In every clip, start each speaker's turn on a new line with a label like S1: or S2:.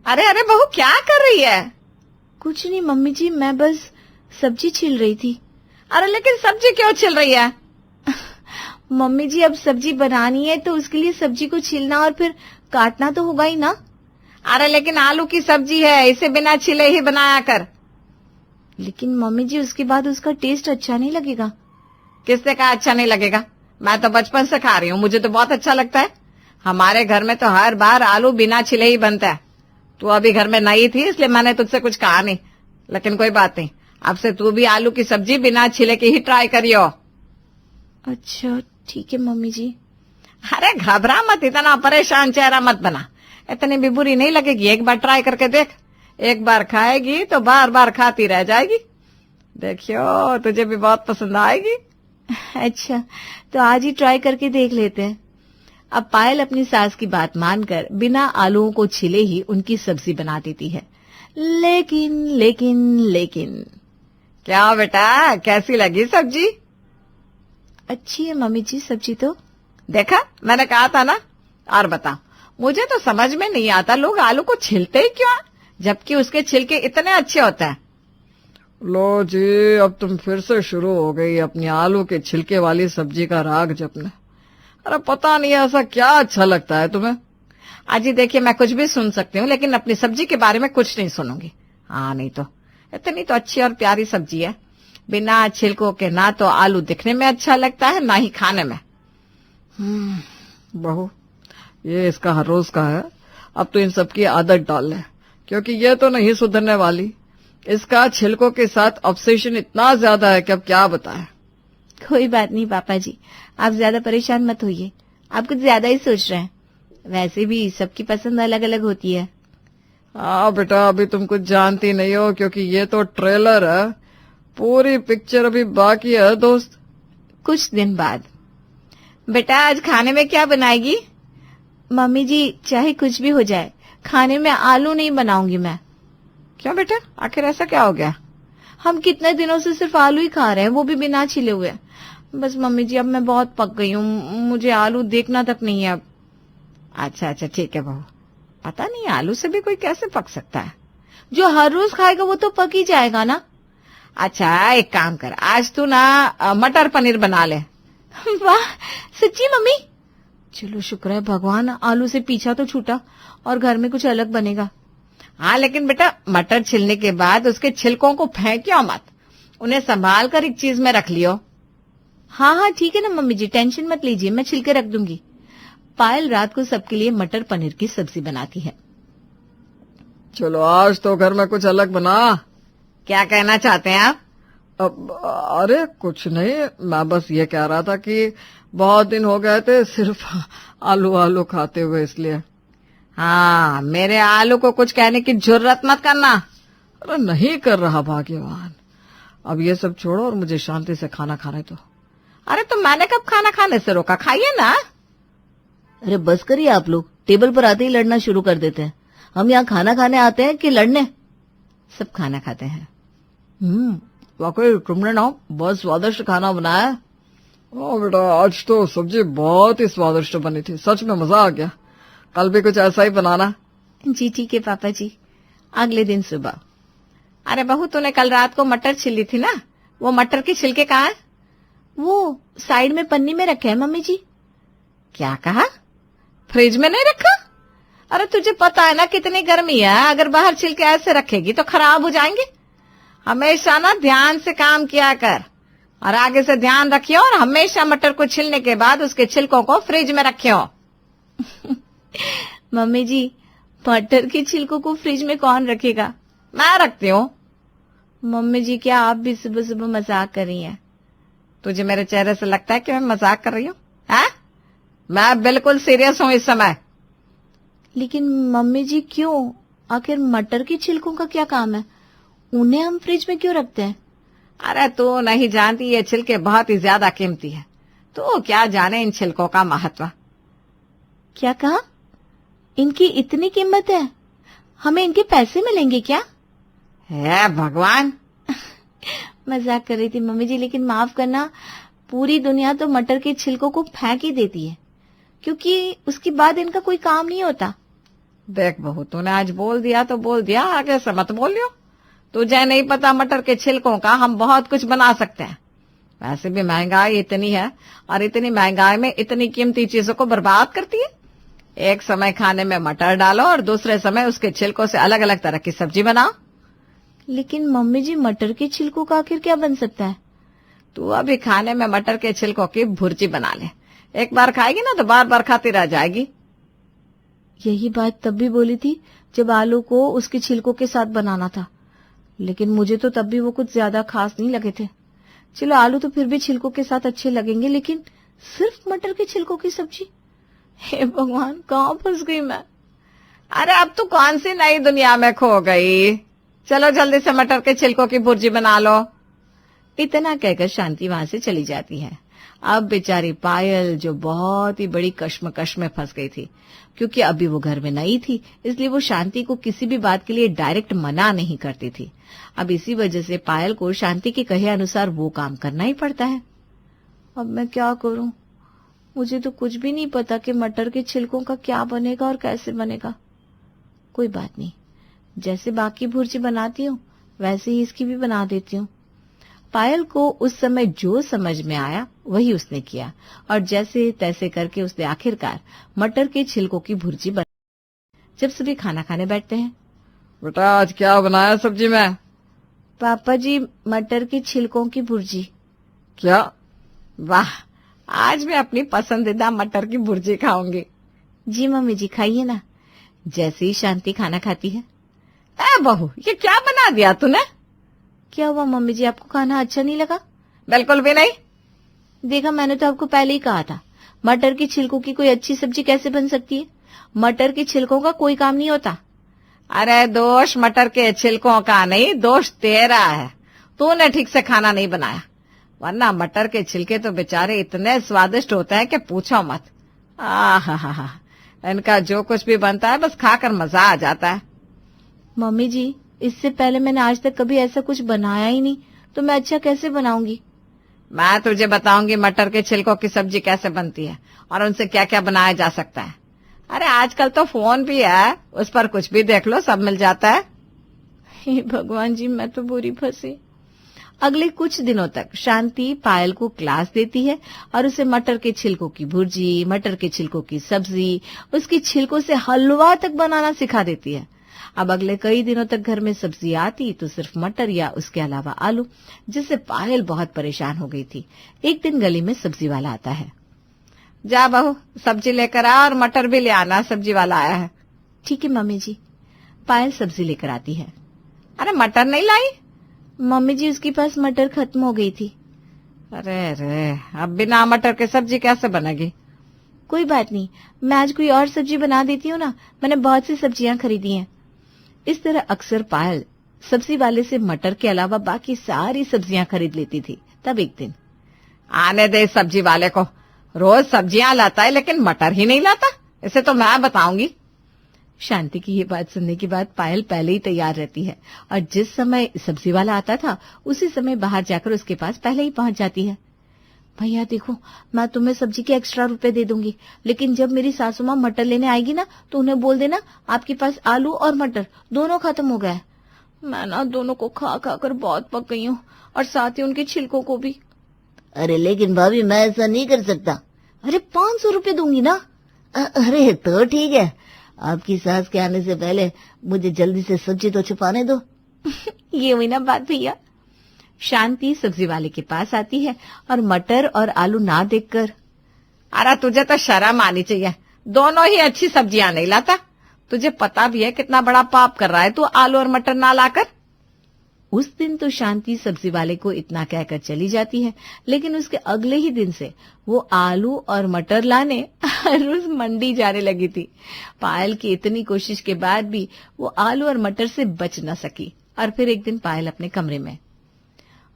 S1: अरे अरे बहू, क्या कर रही है?
S2: कुछ नहीं मम्मी जी, मैं बस सब्जी छील रही थी।
S1: अरे लेकिन सब्जी क्यों छिल रही है?
S2: मम्मी जी, अब सब्जी बनानी है तो उसके लिए सब्जी को छीलना और फिर काटना तो होगा ही ना।
S1: अरे लेकिन आलू की सब्जी है, इसे बिना छिले ही बनाया कर।
S2: लेकिन मम्मी जी, उसके बाद उसका टेस्ट अच्छा नहीं लगेगा।
S1: किसने कहा अच्छा नहीं लगेगा? मैं तो बचपन से खा रही हूँ, मुझे तो बहुत अच्छा लगता है। हमारे घर में तो हर बार आलू बिना छिले ही बनता है। तू अभी घर में नई थी इसलिए मैंने तुझसे कुछ कहा नहीं, लेकिन कोई बात नहीं, अब से तू भी आलू की सब्जी बिना छिले की ही ट्राई करियो।
S2: अच्छा ठीक है मम्मी जी।
S1: अरे घबरा मत, इतना परेशान चेहरा मत बना, इतनी भी बुरी नहीं लगेगी। एक बार ट्राई करके देख, एक बार खाएगी तो बार बार खाती रह जाएगी। देखियो तुझे भी बहुत पसंद आएगी।
S2: अच्छा, तो आज ही ट्राई करके देख लेते हैं। अब पायल अपनी सास की बात मानकर बिना आलूओं को छिले ही उनकी सब्जी बना देती है। लेकिन लेकिन लेकिन
S1: क्या बेटा, कैसी लगी सब्जी?
S2: अच्छी है मम्मी जी सब्जी तो।
S1: देखा, मैंने कहा था ना। और बता, मुझे तो समझ में नहीं आता लोग आलू को छिलते ही क्यों, जबकि उसके छिलके इतने अच्छे होते हैं।
S3: लो जी, अब तुम फिर से शुरू हो गई अपनी आलू के छिलके वाली सब्जी का राग जपने। अरे पता नहीं ऐसा क्या अच्छा लगता है तुम्हें।
S1: अजी देखिए, मैं कुछ भी सुन सकती हूँ लेकिन अपनी सब्जी के बारे में कुछ नहीं सुनूंगी। हाँ नहीं तो, इतनी तो अच्छी और प्यारी सब्जी है, बिना छिलकों के। ना तो आलू दिखने में अच्छा लगता है, ना ही खाने में।
S3: बहू, ये इसका हर रोज का है। अब तो इन सब की आदत डाल ले, क्योंकि ये तो नहीं सुधरने वाली। इसका छिलकों के साथ ऑब्सेशन इतना ज्यादा है कि अब क्या बताएं।
S2: कोई बात नहीं पापा जी, आप ज्यादा परेशान मत होइए, आप कुछ ज्यादा ही सोच रहे हैं। वैसे भी सबकी पसंद अलग अलग होती है।
S3: हाँ बेटा, अभी तुम कुछ जानती नहीं हो, क्योंकि ये तो ट्रेलर है, पूरी पिक्चर अभी बाकी है दोस्त।
S2: कुछ दिन बाद।
S1: बेटा आज खाने में क्या बनाएगी?
S2: मम्मी जी, चाहे कुछ भी हो जाए, खाने में आलू नहीं बनाऊंगी मैं।
S1: क्यों बेटा, आखिर ऐसा क्या हो गया?
S2: हम कितने दिनों से सिर्फ आलू ही खा रहे हैं, वो भी बिना छिले हुए। बस मम्मी जी, अब मैं बहुत पक गई हूँ, मुझे आलू देखना तक नहीं है अब।
S1: अच्छा अच्छा ठीक है बहू, पता नहीं आलू से भी कोई कैसे पक सकता है।
S2: जो हर रोज खाएगा वो तो पक ही जाएगा ना।
S1: अच्छा एक काम कर, आज तू ना मटर पनीर बना ले।
S2: वाह, सच्ची मम्मी? चलो शुक्र है भगवान, आलू से पीछा तो छूटा और घर में कुछ अलग बनेगा।
S1: हाँ लेकिन बेटा, मटर छिलने के बाद उसके छिलकों को फेंकियो मत, उन्हें संभाल कर एक चीज में रख लियो।
S2: हाँ हाँ ठीक है ना मम्मी जी, टेंशन मत लीजिए, मैं छिल के रख दूंगी। पायल रात को सबके लिए मटर पनीर की सब्जी बनाती है।
S3: चलो आज तो घर में कुछ अलग बना।
S1: क्या कहना चाहते हैं आप?
S3: अरे कुछ नहीं, मैं बस ये कह रहा था कि बहुत दिन हो गए थे सिर्फ आलू आलू खाते हुए, इसलिए।
S1: हाँ, मेरे आलू को कुछ कहने की जरूरत मत करना।
S3: अरे नहीं कर रहा भाग्यवान, अब ये सब छोड़ो और मुझे शांति से खाना खाने दो।
S1: अरे तो मैंने कब खाना खाने से रोका, खाइए ना।
S2: अरे बस करिए आप लोग, टेबल पर आते ही लड़ना शुरू कर देते हैं। हम यहाँ खाना खाने आते हैं कि लड़ने?
S1: सब खाना खाते हैं।
S3: वाकई तुमने ना बहुत स्वादिष्ट खाना बनाया। ओ बेटा, आज तो सब्जी बहुत ही स्वादिष्ट बनी थी, सच में मजा आ गया। कल भी कुछ ऐसा ही बनाना।
S2: जी ठीक है पापा जी। अगले दिन सुबह।
S1: अरे बहू, तूने कल रात को मटर छिली थी ना, वो मटर के छिलके कहाँ है?
S2: वो साइड में पन्नी में रखे हैं मम्मी जी।
S1: क्या कहा? फ्रिज में नहीं रखा? अरे तुझे पता है ना कितनी गर्मी है, अगर बाहर छिलके ऐसे रखेगी तो खराब हो जाएंगे। हमेशा ना ध्यान से काम किया कर, और आगे से ध्यान रखियो, और हमेशा मटर को छिलने के बाद उसके छिलकों को फ्रिज में रखियो।
S2: मम्मी जी, मटर के छिलकों को फ्रिज में कौन रखेगा?
S1: मैं रखती हूँ।
S2: मम्मी जी, क्या आप भी सुबह सुबह मजाक कर रही हैं?
S1: तुझे मेरे चेहरे से लगता है कि मैं मजाक कर रही हूँ? मैं बिल्कुल सीरियस हूँ इस समय।
S2: लेकिन मम्मी जी क्यों? आखिर मटर के छिलकों का क्या काम है? उन्हें हम फ्रिज में क्यों रखते हैं?
S1: अरे तू नहीं जानती, ये छिलके बहुत ही ज्यादा कीमती है। तो क्या जाने इन छिलकों का महत्व।
S2: क्या कहा? इनकी इतनी कीमत है? हमें इनके पैसे मिलेंगे क्या?
S1: है भगवान।
S2: मजाक कर रही थी मम्मी जी, लेकिन माफ करना, पूरी दुनिया तो मटर के छिलकों को फेंक ही देती है, क्योंकि उसके बाद इनका कोई काम नहीं होता।
S1: देख बहू, तूने आज बोल दिया तो बोल दिया, आगे से मत बोलियो। तुझे नहीं पता मटर के छिलकों का हम बहुत कुछ बना सकते हैं। वैसे भी महंगाई इतनी है, और इतनी महंगाई में इतनी कीमती चीजों को बर्बाद करती है। एक समय खाने में मटर डालो और दूसरे समय उसके छिलकों से अलग अलग तरह की सब्जी बनाओ।
S2: लेकिन मम्मी जी, मटर के छिलकों का आखिर क्या बन सकता है?
S1: तू अभी खाने में मटर के छिलकों की भुर्जी बना ले। एक बार खाएगी ना तो बार बार खाती रह जाएगी।
S2: यही बात तब भी बोली थी जब आलू को उसके छिलकों के साथ बनाना था, लेकिन मुझे तो तब भी वो कुछ ज्यादा खास नहीं लगे थे। चलो, आलू तो फिर भी छिलकों के साथ अच्छे लगेंगे, लेकिन सिर्फ मटर के छिलकों की सब्जी? हे भगवान, कहाँ फंस गई मैं।
S1: अरे अब तू कौन सी नई दुनिया में खो गई। चलो जल्दी से मटर के छिलकों की भुर्जी बना लो।
S2: इतना कहकर शांति वहां से चली जाती है। अब बेचारी पायल, जो बहुत ही बड़ी कश्मकश में फंस गई थी, क्योंकि अभी वो घर में नई थी, इसलिए वो शांति को किसी भी बात के लिए डायरेक्ट मना नहीं करती थी। अब इसी वजह से पायल को शांति के कहे अनुसार वो काम करना ही पड़ता है। अब मैं क्या करूं? मुझे तो कुछ भी नहीं पता कि मटर के छिलकों का क्या बनेगा और कैसे बनेगा। कोई बात नहीं, जैसे बाकी भुर्जी बनाती हूँ वैसे ही इसकी भी बना देती हूँ। पायल को उस समय जो समझ में आया वही उसने किया, और जैसे तैसे करके उसने आखिरकार मटर के छिलकों की भुर्जी बनाई। जब सभी खाना खाने बैठते हैं,
S3: बेटा आज क्या बनाया सब्जी में?
S2: पापा जी, मटर के छिलकों की भुर्जी।
S3: क्या?
S1: वाह, आज मैं अपनी पसंदीदा मटर की भुर्जी खाऊंगी।
S2: जी मम्मी जी, खाइए ना। जैसे ही शांति खाना खाती है,
S1: ए बहू, ये क्या बना दिया तूने?
S2: क्या हुआ मम्मी जी, आपको खाना अच्छा नहीं लगा?
S1: बिल्कुल भी नहीं।
S2: देखा, मैंने तो आपको पहले ही कहा था, मटर के छिलकों की कोई अच्छी सब्जी कैसे बन सकती है? मटर के छिलकों का कोई काम नहीं होता।
S1: अरे दोष मटर के छिलकों का नहीं, दोष तेरा है। तूने ठीक से खाना नहीं बनाया, वरना मटर के छिलके तो बेचारे इतने स्वादिष्ट होते हैं कि पूछो मत। आहा, इनका जो कुछ भी बनता है बस खाकर मजा आ जाता है।
S2: मम्मी जी, इससे पहले मैंने आज तक कभी ऐसा कुछ बनाया ही नहीं, तो मैं अच्छा कैसे बनाऊंगी?
S1: मैं तुझे बताऊंगी मटर के छिलकों की सब्जी कैसे बनती है और उनसे क्या क्या बनाया जा सकता है। अरे आजकल तो फोन भी है, उस पर कुछ भी देख लो, सब मिल जाता है।
S2: हे भगवान जी, मैं तो बुरी फंसी। अगले कुछ दिनों तक शांति पायल को क्लास देती है और उसे मटर के छिलकों की भुर्जी, मटर के छिलकों की सब्जी, उसकी छिलकों से हलवा तक बनाना सिखा देती है। अब अगले कई दिनों तक घर में सब्जी आती तो सिर्फ मटर या उसके अलावा आलू, जिससे पायल बहुत परेशान हो गई थी। एक दिन गली में सब्जी वाला आता है।
S1: जा बहू, सब्जी लेकर आ और मटर भी ले आना, सब्जी वाला आया है।
S2: ठीक है मम्मी जी। पायल सब्जी लेकर आती है।
S1: अरे मटर नहीं लाई?
S2: मम्मी जी, उसके पास मटर खत्म हो गई थी।
S1: अरे, अब बिना मटर के सब्जी कैसे बनेगी?
S2: कोई बात नहीं, मैं आज कोई और सब्जी बना देती हूँ ना, मैंने बहुत सी सब्जियां खरीदी हैं। इस तरह अक्सर पायल सब्जी वाले से मटर के अलावा बाकी सारी सब्जियां खरीद लेती थी। तब एक दिन,
S1: आने दे सब्जी वाले को, रोज सब्जियां लाता है लेकिन मटर ही नहीं लाता, इसे तो मैं बताऊंगी।
S2: शांति की ये बात सुनने के बाद पायल पहले ही तैयार रहती है और जिस समय सब्जी वाला आता था उसी समय बाहर जाकर उसके पास पहले ही पहुंच जाती है। भैया देखो, मैं तुम्हें सब्जी के एक्स्ट्रा रुपए दे दूंगी, लेकिन जब मेरी सासू माँ मटर लेने आएगी ना तो उन्हें बोल देना आपके पास आलू और मटर दोनों खत्म हो गए। मैं ना दोनों को खा खा कर बहुत पक गई हूँ, और साथ ही उनके छिलकों को भी।
S4: अरे लेकिन भाभी, मैं ऐसा नहीं कर सकता।
S2: अरे 500 रुपए दूंगी ना।
S4: अरे तो ठीक है, आपकी सास के आने से पहले मुझे जल्दी से सब्जी तो छुपाने दो।
S2: ये हुई ना बात भैया। शांति सब्जी वाले के पास आती है और मटर और आलू ना देखकर,
S1: अरे तुझे तो शर्म आनी चाहिए, दोनों ही अच्छी सब्जियां नहीं लाता। तुझे पता भी है कितना बड़ा पाप कर रहा है तू आलू और मटर ना लाकर।
S2: उस दिन तो शांति सब्जी वाले को इतना कहकर चली जाती है, लेकिन उसके अगले ही दिन से वो आलू और मटर लाने हर रोज मंडी जाने लगी थी। पायल की इतनी कोशिश के बाद भी वो आलू और मटर से बच न सकी। और फिर एक दिन पायल अपने कमरे में,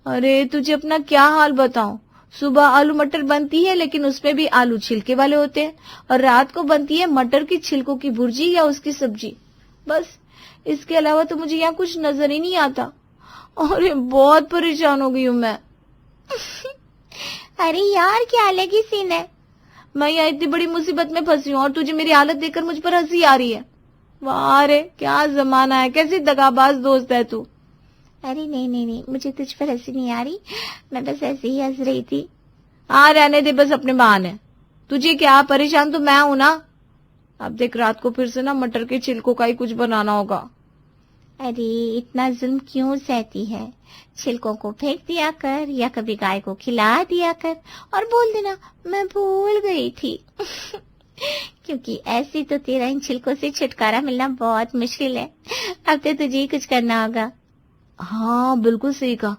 S2: अरे तुझे अपना क्या हाल बताऊं, सुबह आलू मटर बनती है लेकिन उसमें भी आलू छिलके वाले होते हैं, और रात को बनती है मटर की छिलकों की भुर्जी या उसकी सब्जी। बस इसके अलावा तो मुझे यहाँ कुछ नजर ही नहीं आता। अरे बहुत परेशान हो गई हूँ मैं।
S4: अरे यार, क्या अलग ही सीन है।
S2: मैं यहाँ इतनी बड़ी मुसीबत में फंसी हूँ और तुझे मेरी हालत देखकर मुझ पर हंसी आ रही है। वाह रे, क्या जमाना है, कैसी दगाबाज दोस्त है तू।
S4: अरे नहीं नहीं नहीं, मुझे तुझ पर हंसी नहीं आ रही, मैं बस ऐसे ही हंस रही थी।
S2: हाँ रहने दे बस अपने बहाने, तुझे क्या, परेशान तो मैं हूं ना। अब देख रात को फिर से ना मटर के छिलकों का ही कुछ बनाना होगा।
S4: अरे इतना जुल्म क्यों सहती है, छिलकों को फेंक दिया कर या कभी गाय को खिला दिया कर और बोल देना मैं भूल गई थी। क्योंकि ऐसी तो तेरा इन छिलकों से छुटकारा मिलना बहुत मुश्किल है। अब तो तुझे ही कुछ करना होगा।
S2: हाँ बिल्कुल सही कहा,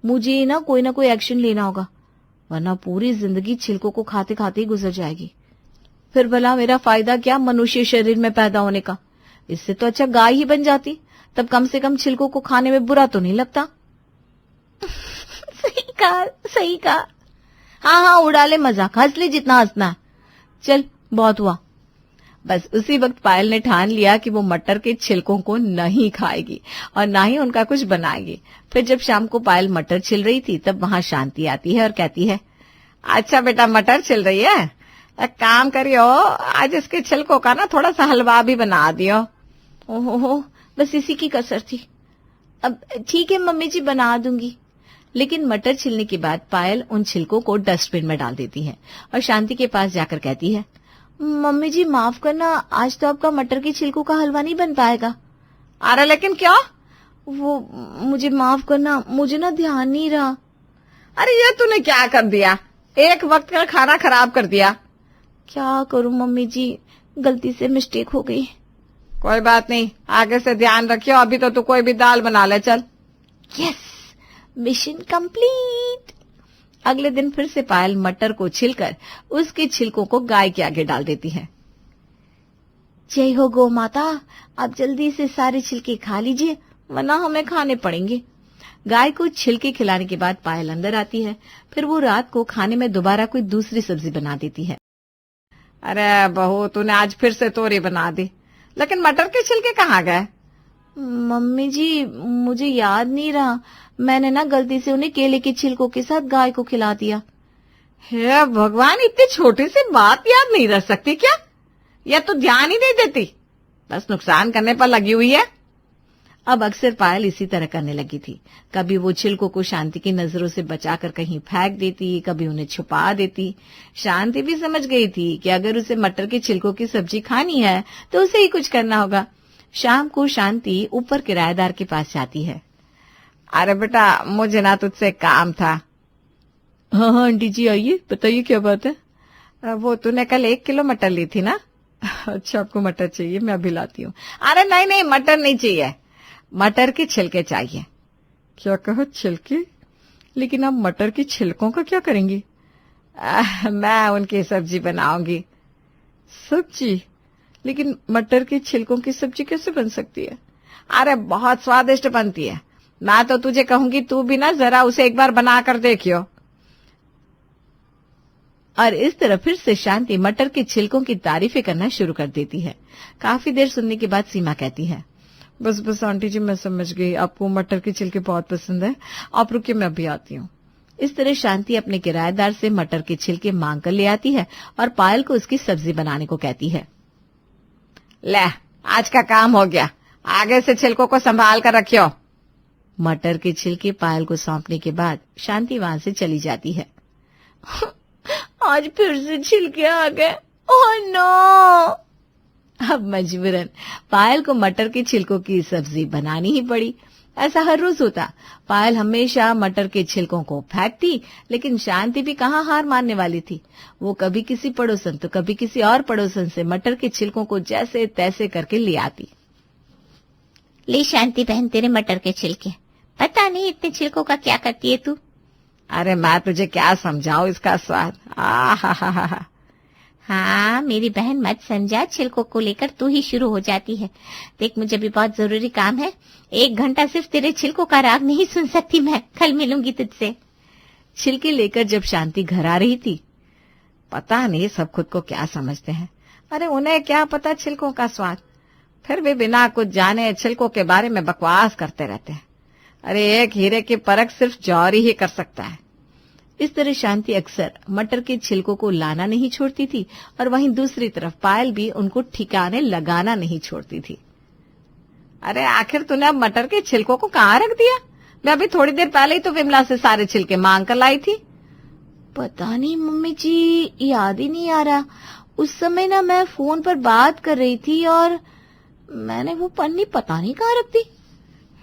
S2: मुझे ना कोई एक्शन लेना होगा, वरना पूरी जिंदगी छिलकों को खाते खाते ही गुजर जाएगी। फिर भला मेरा फायदा क्या मनुष्य शरीर में पैदा होने का, इससे तो अच्छा गाय ही बन जाती, तब कम से कम छिलकों को खाने में बुरा तो नहीं लगता।
S4: सही कहा, सही कहा।
S2: हाँ उड़ा ले मजाक, हंस ले जितना हंसना है। चल बहुत हुआ। बस उसी वक्त पायल ने ठान लिया कि वो मटर के छिलकों को नहीं खाएगी और ना ही उनका कुछ बनाएगी। फिर जब शाम को पायल मटर छिल रही थी तब वहां शांति आती है और कहती है, अच्छा बेटा मटर छिल रही है, एक काम करियो, आज इसके छिलकों का ना थोड़ा सा हलवा भी बना दियो। ओहो, बस इसी की कसर थी। अब ठीक है मम्मी जी, बना दूंगी। लेकिन मटर छिलने के बाद पायल उन छिलकों को डस्टबिन में डाल देती है और शांति के पास जाकर कहती है, मम्मी जी माफ करना, आज तो आपका मटर के छिलकों का हलवा नहीं बन पाएगा। अरे लेकिन क्या? वो मुझे माफ करना, मुझे ना ध्यान नहीं रहा। अरे ये तूने क्या कर दिया, एक वक्त का खाना खराब कर दिया। क्या करूं मम्मी जी, गलती से मिस्टेक हो गई। कोई बात नहीं, आगे से ध्यान रखियो, अभी तो तू कोई भी दाल बना ले। चल।
S4: Yes, mission complete.
S2: अगले दिन फिर से पायल मटर को छिलकर उसके छिलकों को गाय के आगे डाल देती है।
S4: जय हो गौ माता, आप जल्दी से सारे छिलके खा लीजिए
S2: वरना हमें खाने पड़ेंगे। गाय को छिलके खिलाने के बाद पायल अंदर आती है। फिर वो रात को खाने में दोबारा कोई दूसरी सब्जी बना देती है। अरे बहू, तूने आज फिर से तोरी बना दी, लेकिन मटर के छिलके कहाँ गए? मम्मी जी मुझे याद नहीं रहा, मैंने ना गलती से उन्हें केले के छिलकों के साथ गाय को खिला दिया। हे भगवान, इतनी छोटी सी बात याद नहीं रह सकती क्या? या तो ध्यान ही नहीं देती, बस नुकसान करने पर लगी हुई है। अब अक्सर पायल इसी तरह करने लगी थी। कभी वो छिलकों को शांति की नजरों से बचाकर कहीं फेंक देती, कभी उन्हें छुपा देती। शांति भी समझ गई थी कि अगर उसे मटर के छिलकों की सब्जी खानी है तो उसे ही कुछ करना होगा। शाम को शांति ऊपर किराएदार के पास जाती है। अरे बेटा, मुझे ना तुझसे काम था। हाँ आंटी जी आइए, बताइए क्या बात है। वो तूने कल 1 किलो मटर ली थी ना? अच्छा आपको मटर चाहिए, मैं अभी लाती हूँ। अरे नहीं नहीं, मटर नहीं चाहिए, मटर के छिलके चाहिए। क्या कहा, छिलके? लेकिन आप मटर के छिलकों का क्या करेंगी? मैं उनकी सब्जी बनाऊंगी। सब्जी? लेकिन मटर के छिलकों की सब्जी कैसे बन सकती है? अरे बहुत स्वादिष्ट बनती है, मैं तो तुझे कहूंगी तू भी ना जरा उसे एक बार बना कर देखियो। और इस तरह फिर से शांति मटर के छिलकों की तारीफें करना शुरू कर देती है। काफी देर सुनने के बाद सीमा कहती है, बस बस आंटी जी मैं समझ गई, आपको मटर के छिलके बहुत पसंद है, आप रुकिए मैं अभी आती हूँ। इस तरह शांति अपने किराएदार से मटर के छिलके मांग कर ले आती है और पायल को उसकी सब्जी बनाने को कहती है। ले, आज का काम हो गया, आगे से छिलकों को संभाल कर रखियो। मटर के छिलके पायल को सौंपने के बाद शांति वहां से चली जाती है। आज फिर से छिलके आ गए, ओह नो। अब मजबूरन पायल को मटर के छिलकों की सब्जी बनानी ही पड़ी। ऐसा हर रोज होता। पायल हमेशा मटर के छिलकों को फेंकती, लेकिन शांति भी कहाँ हार मानने वाली थी। वो कभी किसी पड़ोसन तो कभी किसी और पड़ोसन से मटर के छिलकों को जैसे तैसे करके ले आती।
S4: ले शांति बहन, तेरे मटर के छिलके, पता नहीं इतने छिलकों का क्या करती है तू।
S2: अरे मैं तुझे क्या समझाऊं इसका स्वाद। आहा।
S4: हाँ मेरी बहन मत समझा, छिलकों को लेकर तू ही शुरू हो जाती है। देख मुझे भी बहुत जरूरी काम है, 1 घंटा सिर्फ तेरे छिलकों का राग नहीं सुन सकती मैं, कल मिलूंगी तुझसे।
S2: छिलके लेकर जब शांति घर आ रही थी, पता नहीं सब खुद को क्या समझते हैं। अरे उन्हें क्या पता छिलकों का स्वाद, फिर भी बिना कुछ जाने छिलकों के बारे में बकवास करते रहते हैं। अरे एक हीरे की परख सिर्फ जौहरी ही कर सकता है। इस तरह शांति अक्सर मटर के छिलकों को लाना नहीं छोड़ती थी और वहीं दूसरी तरफ पायल भी उनको ठिकाने लगाना नहीं छोड़ती थी।
S1: अरे आखिर तूने अब मटर के छिलकों को कहाँ रख दिया? मैं अभी थोड़ी देर पहले ही तो विमला से सारे छिलके मांग कर लाई थी।
S2: पता नहीं मम्मी जी, याद ही नहीं आ रहा। उस समय ना मैं फोन पर बात कर रही थी और मैंने वो पन्नी पता नहीं कहाँ रख दी।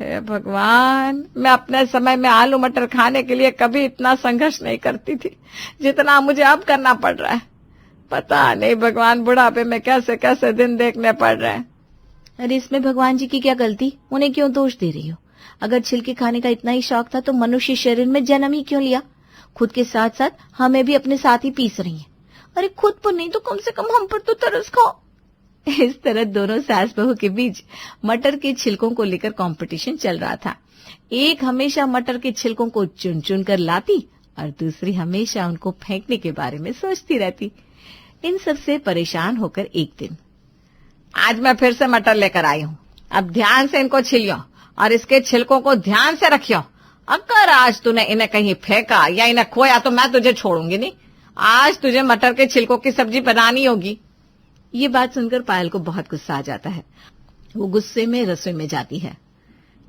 S1: हे भगवान, मैं अपने समय में आलू मटर खाने के लिए कभी इतना संघर्ष नहीं करती थी जितना मुझे अब करना पड़ रहा है। पता नहीं भगवान, बुढ़ापे में कैसे कैसे दिन देखने पड़ रहे हैं।
S2: अरे इसमें भगवान जी की क्या गलती? उन्हें क्यों दोष दे रही हो? अगर छिलके खाने का इतना ही शौक था तो मनुष्य शरीर में जन्म ही क्यों लिया? खुद के साथ साथ हमें भी अपने साथ ही पीस रही है। अरे खुद पर नहीं तो कम से कम हम पर तो तरस खाओ। इस तरह दोनों सास बहू के बीच मटर के छिलकों को लेकर कंपटीशन चल रहा था। एक हमेशा मटर के छिलकों को चुन चुन कर लाती और दूसरी हमेशा उनको फेंकने के बारे में सोचती रहती। इन सब से परेशान होकर एक दिन,
S1: आज मैं फिर से मटर लेकर आई हूँ। अब ध्यान से इनको छिलियो और इसके छिलकों को ध्यान से रखियो। अगर आज तूने इन्हें कहीं फेंका या इन्हें खोया तो मैं तुझे छोड़ूंगी नहीं। आज तुझे मटर के छिलकों की सब्जी बनानी होगी।
S2: ये बात सुनकर पायल को बहुत गुस्सा आ जाता है। वो गुस्से में रसोई में जाती है।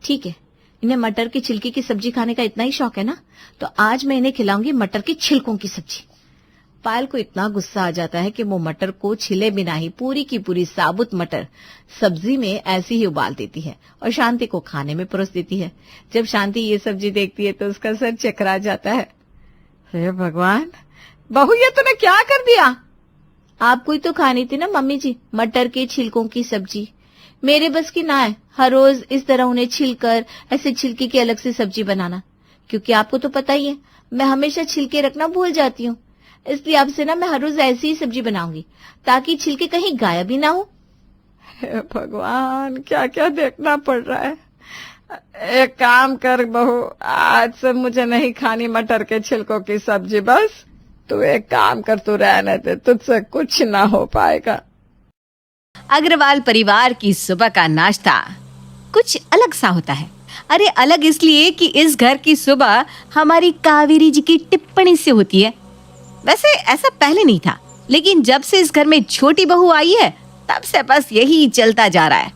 S2: ठीक है, इन्हें मटर की छिलके की सब्जी खाने का इतना ही शौक है ना, तो आज मैं इन्हें खिलाऊंगी मटर के छिलकों की सब्जी। पायल को इतना गुस्सा आ जाता है कि वो मटर को छिले बिना ही पूरी की पूरी साबुत मटर सब्जी में ऐसी ही उबाल देती है और शांति को खाने में परोस देती है। जब शांति ये सब्जी देखती है तो उसका सर चकरा जाता है।
S1: हे भगवान, बहू ये तूने क्या कर दिया?
S2: आपको ही तो खानी थी ना मम्मी जी मटर के छिलकों की सब्जी। मेरे बस की ना है हर रोज इस तरह उन्हें छिलकर ऐसे छिलके की अलग से सब्जी बनाना, क्योंकि आपको तो पता ही है मैं हमेशा छिलके रखना भूल जाती हूँ। इसलिए अब से ना मैं हर रोज ऐसी ही सब्जी बनाऊंगी ताकि छिलके कहीं गायब भी ना हो।
S1: हे भगवान, क्या क्या देखना पड़ रहा है। एक काम कर बहू, आज से मुझे नहीं खानी मटर के छिलकों की सब्जी। बस तू एक काम कर, तू रहने दे, तुझसे कुछ ना हो पाएगा।
S5: अग्रवाल परिवार की सुबह का नाश्ता कुछ अलग सा होता है। अरे अलग इसलिए कि इस घर की सुबह हमारी कावेरी जी की टिप्पणी से होती है। वैसे ऐसा पहले नहीं था, लेकिन जब से इस घर में छोटी बहू आई है तब से बस यही चलता जा रहा है।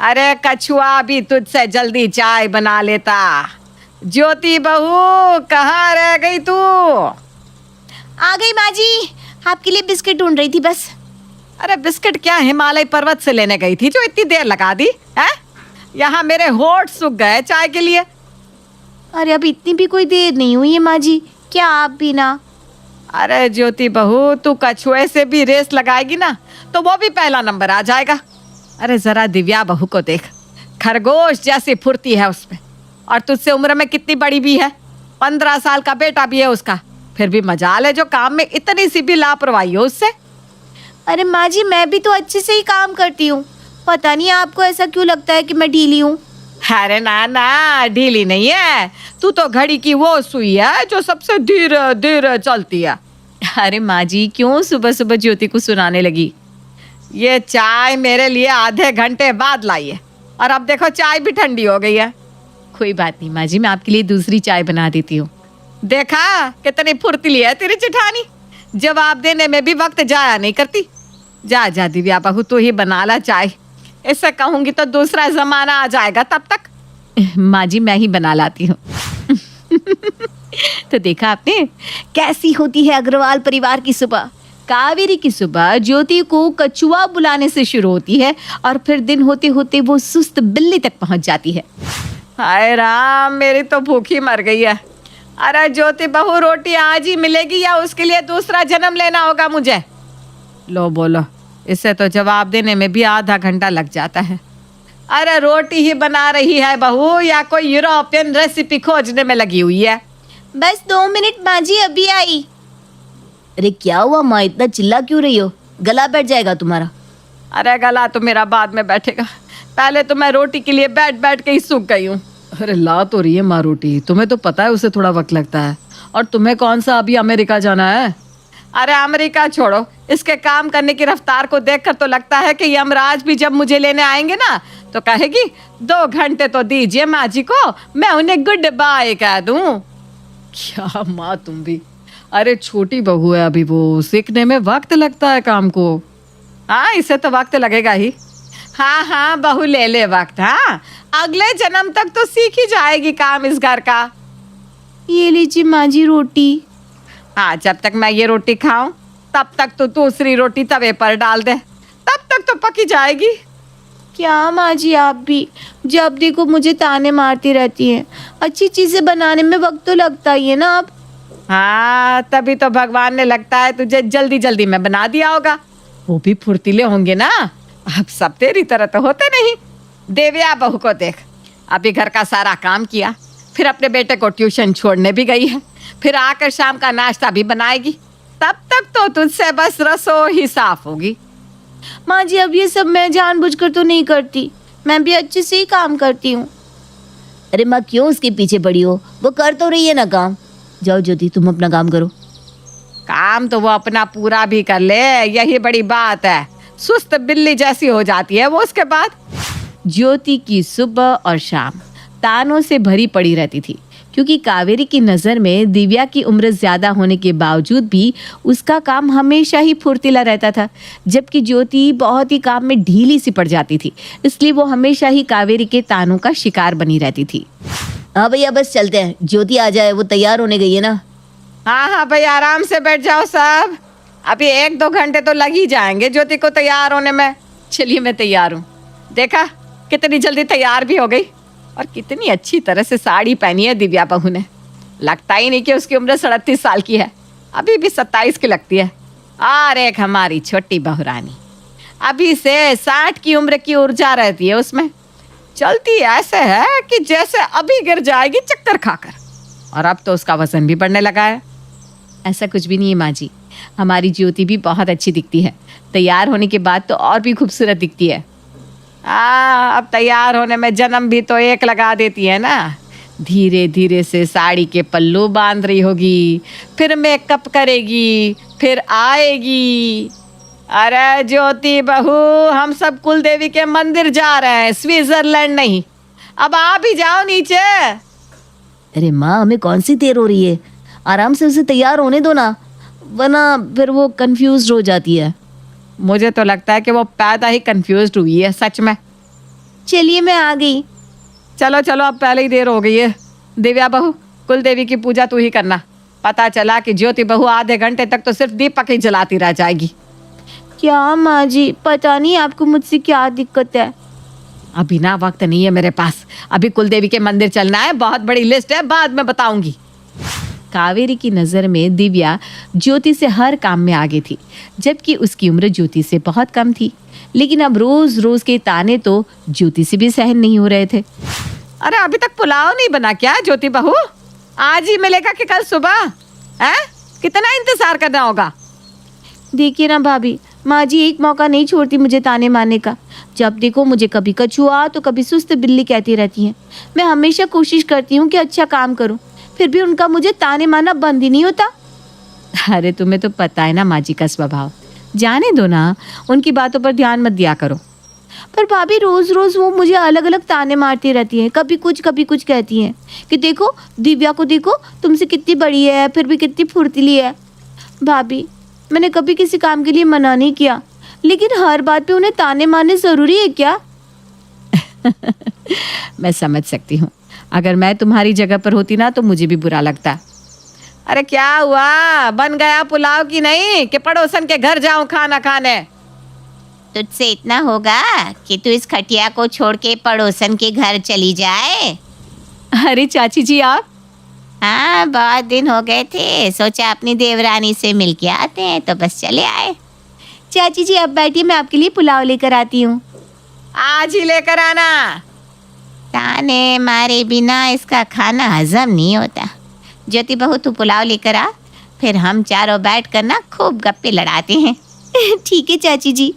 S1: अरे कछुआ भी तुझसे जल्दी चाय बना लेता। ज्योति बहू, कहाँ रह गई तू?
S5: आ गई माँ जी, आपके लिए बिस्किट ढूंढ रही थी बस।
S1: अरे बिस्किट क्या हिमालय पर्वत से लेने गई थी जो इतनी देर लगा दी है? यहाँ मेरे होठ सूख गए चाय के लिए।
S5: अरे अब इतनी भी कोई देर नहीं हुई है माँ जी, क्या आप भी ना?
S1: अरे ज्योति बहू, तू कछुए से भी रेस लगाएगी ना तो वो भी पहला नंबर आ जाएगा। अरे जरा दिव्या बहू को देख, खरगोश जैसी फुर्ती है उसमें, और तुझसे उम्र में कितनी बड़ी भी है। 15 साल का बेटा भी है उसका, फिर भी मजाल है जो काम में इतनी सी भी लापरवाही हो उससे।
S5: अरे माँ जी, मैं भी तो अच्छे से ही काम करती हूँ, पता नहीं आपको ऐसा क्यों लगता है कि मैं ढीली हूँ।
S1: अरे ना ना, ढीली नहीं है तू तो, घड़ी की वो सुई है जो सबसे धीरे धीरे चलती है।
S5: अरे माँ जी, क्यों सुबह सुबह ज्योति को सुनाने लगी?
S1: ये चाय मेरे लिए आधे घंटे बाद लाई है और अब देखो चाय भी ठंडी हो गई है।
S5: कोई बात नहीं माँ जी, मैं आपके लिए दूसरी चाय बना देती हूँ।
S1: देखा कितनी फुर्तीली है तेरी चिठानी, जवाब देने में भी वक्त जाया नहीं करती। जा जा दिव्या बहू, तू ही बना ला चाय, इससे कहूंगी तो दूसरा जमाना आ जाएगा तब तक।
S5: माँ जी, मैं ही बना लाती हूँ। तो देखा आपने कैसी होती है अग्रवाल परिवार की सुबह। कावेरी की सुबह ज्योति को कछुआ बुलाने से शुरू होती है और फिर दिन होते होते वो सुस्त बिल्ली तक पहुंच जाती है।
S1: हाय राम, मेरी तो भूखी मर गई है। अरे ज्योति बहू, रोटी आज ही मिलेगी या उसके लिए दूसरा जन्म लेना होगा मुझे? लो बोलो, इससे तो जवाब देने में भी आधा घंटा लग जाता है। अरे रोटी ही बना रही है बहू या कोई यूरोपियन रेसिपी खोजने में लगी हुई है?
S5: बस 2 मिनट माँ जी, अभी आई। अरे क्या हुआ माँ, इतना चिल्ला क्यों रही हो? गला बैठ जाएगा तुम्हारा।
S1: अरे गला तो मेरा बाद में बैठेगा, पहले तो मैं रोटी के लिए बैठ बैठ के ही सूख गई हूँ।
S3: अरे ला तो रही है माँ रोटी, तुम्हें तो पता है उसे थोड़ा वक्त लगता है। और तुम्हें कौन सा अभी अमेरिका जाना है?
S1: अरे अमेरिका छोड़ो, इसके काम करने की रफ्तार को देखकर तो लगता है कि यमराज भी जब मुझे लेने आएंगे ना तो कहेगी 2 घंटे तो दीजिए माँ जी को, मैं उन्हें गुड बाय कह दूं।
S3: क्या माँ तुम भी। अरे छोटी बहू है अभी, वो सीखने में वक्त लगता है काम को।
S1: हाँ, इसे तो वक्त लगेगा ही। हाँ हाँ बहू, ले ले वक्त। हाँ, अगले जन्म तक तो सीख ही जाएगी काम इस घर का।
S5: ये लीजिए माँ जी रोटी।
S1: हाँ, जब तक मैं ये रोटी खाऊं तब तक तो दूसरी रोटी तवे पर डाल दे, तब तक तो पकी जाएगी।
S5: क्या माँ जी आप भी, जब देखो मुझे ताने मारती रहती हैं। अच्छी चीजें बनाने में वक्त तो लगता ही है ना। आप
S1: हाँ, तभी तो भगवान ने लगता है तुझे जल्दी जल्दी में बना दिया होगा। वो भी फुर्तीले होंगे ना, अब सब तेरी तरह तो होते नहीं। देविया बहू को देख, अभी घर का सारा काम किया, फिर अपने बेटे को ट्यूशन छोड़ने भी गई है, फिर आकर शाम का नाश्ता भी बनाएगी। तब तक तो तुझसे बस रसोई ही साफ होगी।
S5: माँ जी अब ये सब मैं जानबूझकर तो नहीं करती, मैं भी अच्छे से ही काम करती हूँ।
S2: अरे माँ क्यों उसके पीछे पड़ी हो, वो कर तो रही है ना काम। जाओ ज्योति तुम अपना काम करो।
S1: काम तो वो अपना पूरा भी कर ले, यही बड़ी बात है। सुस्त बिल्ली जैसी हो जाती है वो उसके बाद।
S5: ज्योति की सुबह और शाम तानों से भरी पड़ी रहती थी, क्योंकि कावेरी की नज़र में दिव्या की उम्र ज़्यादा होने के बावजूद भी उसका काम हमेशा ही फुर्तीला रहता था, जबकि ज्योति बहुत ही काम में ढीली सी पड़ जाती थी। इसलिए वो हमेशा ही कावेरी के तानों का शिकार बनी रहती थी।
S2: हाँ भैया बस चलते हैं, ज्योति आ जाए, वो तैयार होने गई है ना।
S1: हाँ हाँ भाई, आराम से बैठ जाओ सब, अभी 1-2 घंटे तो लग ही जाएंगे ज्योति को तैयार होने में।
S5: चलिए मैं तैयार हूँ।
S1: देखा कितनी जल्दी तैयार भी हो गई, और कितनी अच्छी तरह से साड़ी पहनी है दिव्या बहू ने। लगता ही नहीं कि उसकी उम्र 37 साल की है, अभी भी 27 की लगती है। और एक हमारी छोटी बहू रानी, अभी से 60 की उम्र की ऊर्जा रहती है उसमें। चलती ऐसे है कि जैसे अभी गिर जाएगी चक्कर खाकर। और अब तो उसका वजन भी बढ़ने लगा है।
S5: ऐसा कुछ भी नहीं है माँ जी, हमारी ज्योति भी बहुत अच्छी दिखती है। तैयार होने के बाद तो और भी खूबसूरत दिखती है।
S1: अब तैयार होने में जन्म भी तो एक लगा देती है ना। धीरे धीरे से साड़ी के पल्लू बांध रही होगी, फिर मेकअप करेगी, फिर आएगी। अरे ज्योति बहू, हम सब कुल देवी के मंदिर जा रहे हैं, स्विट्जरलैंड नहीं। अब आप ही जाओ नीचे।
S2: अरे माँ हमें कौन सी देर हो रही है, आराम से उसे तैयार होने दो ना, वरना फिर वो कंफ्यूज हो जाती है।
S1: मुझे तो लगता है कि वो पैदा ही कंफ्यूज हुई है सच में।
S5: चलिए मैं आ गई।
S1: चलो चलो, अब पहले ही देर हो गई है। दिव्या बहू, कुल देवी की पूजा तू ही करना। पता चला कि ज्योति बहू आधे घंटे तक तो सिर्फ दीपक ही जलाती रह जाएगी।
S5: क्या माँ जी, पता नहीं आपको मुझसे क्या दिक्कत है।
S1: अभी ना वक्त नहीं है मेरे पास, अभी कुल देवी के मंदिर चलना है, बहुत बड़ी लिस्ट है, बाद में बताऊंगी।
S5: कावेरी की नज़र में दिव्या ज्योति से हर काम में आगे थी, जबकि उसकी उम्र ज्योति से बहुत कम थी। लेकिन अब रोज रोज के ताने तो ज्योति से भी सहन नहीं हो रहे थे।
S1: अरे अभी तक पुलाव नहीं बना क्या ज्योति बहू? आज ही मिलेगा कि कल सुबह? हैं? कितना इंतजार करना होगा?
S5: देखिए ना भाभी, माँ जी एक मौका नहीं छोड़ती मुझे ताने मारने का। जब देखो मुझे कभी कछुआ तो कभी सुस्त बिल्ली कहती रहती हैं। मैं हमेशा कोशिश करती हूँ कि अच्छा काम करूँ, फिर भी उनका मुझे ताने मारना बंद ही नहीं होता। अरे तुम्हें तो पता है ना माँ जी का स्वभाव, जाने दो ना, उनकी बातों पर ध्यान मत दिया करो। पर भाभी रोज रोज वो मुझे अलग अलग ताने मारती रहती हैं, कभी कुछ कहती हैं कि देखो दिव्या को देखो, तुमसे कितनी बड़ी है फिर भी कितनी फुर्तीली है। भाभी मैंने कभी किसी काम के लिए मना नहीं किया, लेकिन हर बात पे उन्हें ताने मारने जरूरी है क्या? मैं समझ सकती हूँ, अगर मैं तुम्हारी जगह पर होती ना तो मुझे भी बुरा लगता।
S1: अरे क्या हुआ, बन गया पुलाव की नहीं कि पड़ोसन के घर जाऊं खाना खाने?
S4: तुझसे इतना होगा कि तू इस खटिया को छोड़ के पड़ोसन के घर चली जाए।
S5: अरे चाची जी आप?
S4: हाँ, बहुत दिन हो गए थे, सोचा अपनी देवरानी से मिल के आते हैं, तो बस चले आए।
S5: चाची जी आप बैठिए, मैं आपके लिए पुलाव लेकर आती हूँ।
S1: आज ही लेकर आना।
S4: ताने मारे बिना इसका खाना हजम नहीं होता। ज्योति बहू तू पुलाव लेकर आ, फिर हम चारों बैठ कर ना खूब गप्पे लड़ाते हैं।
S5: ठीक है चाची जी।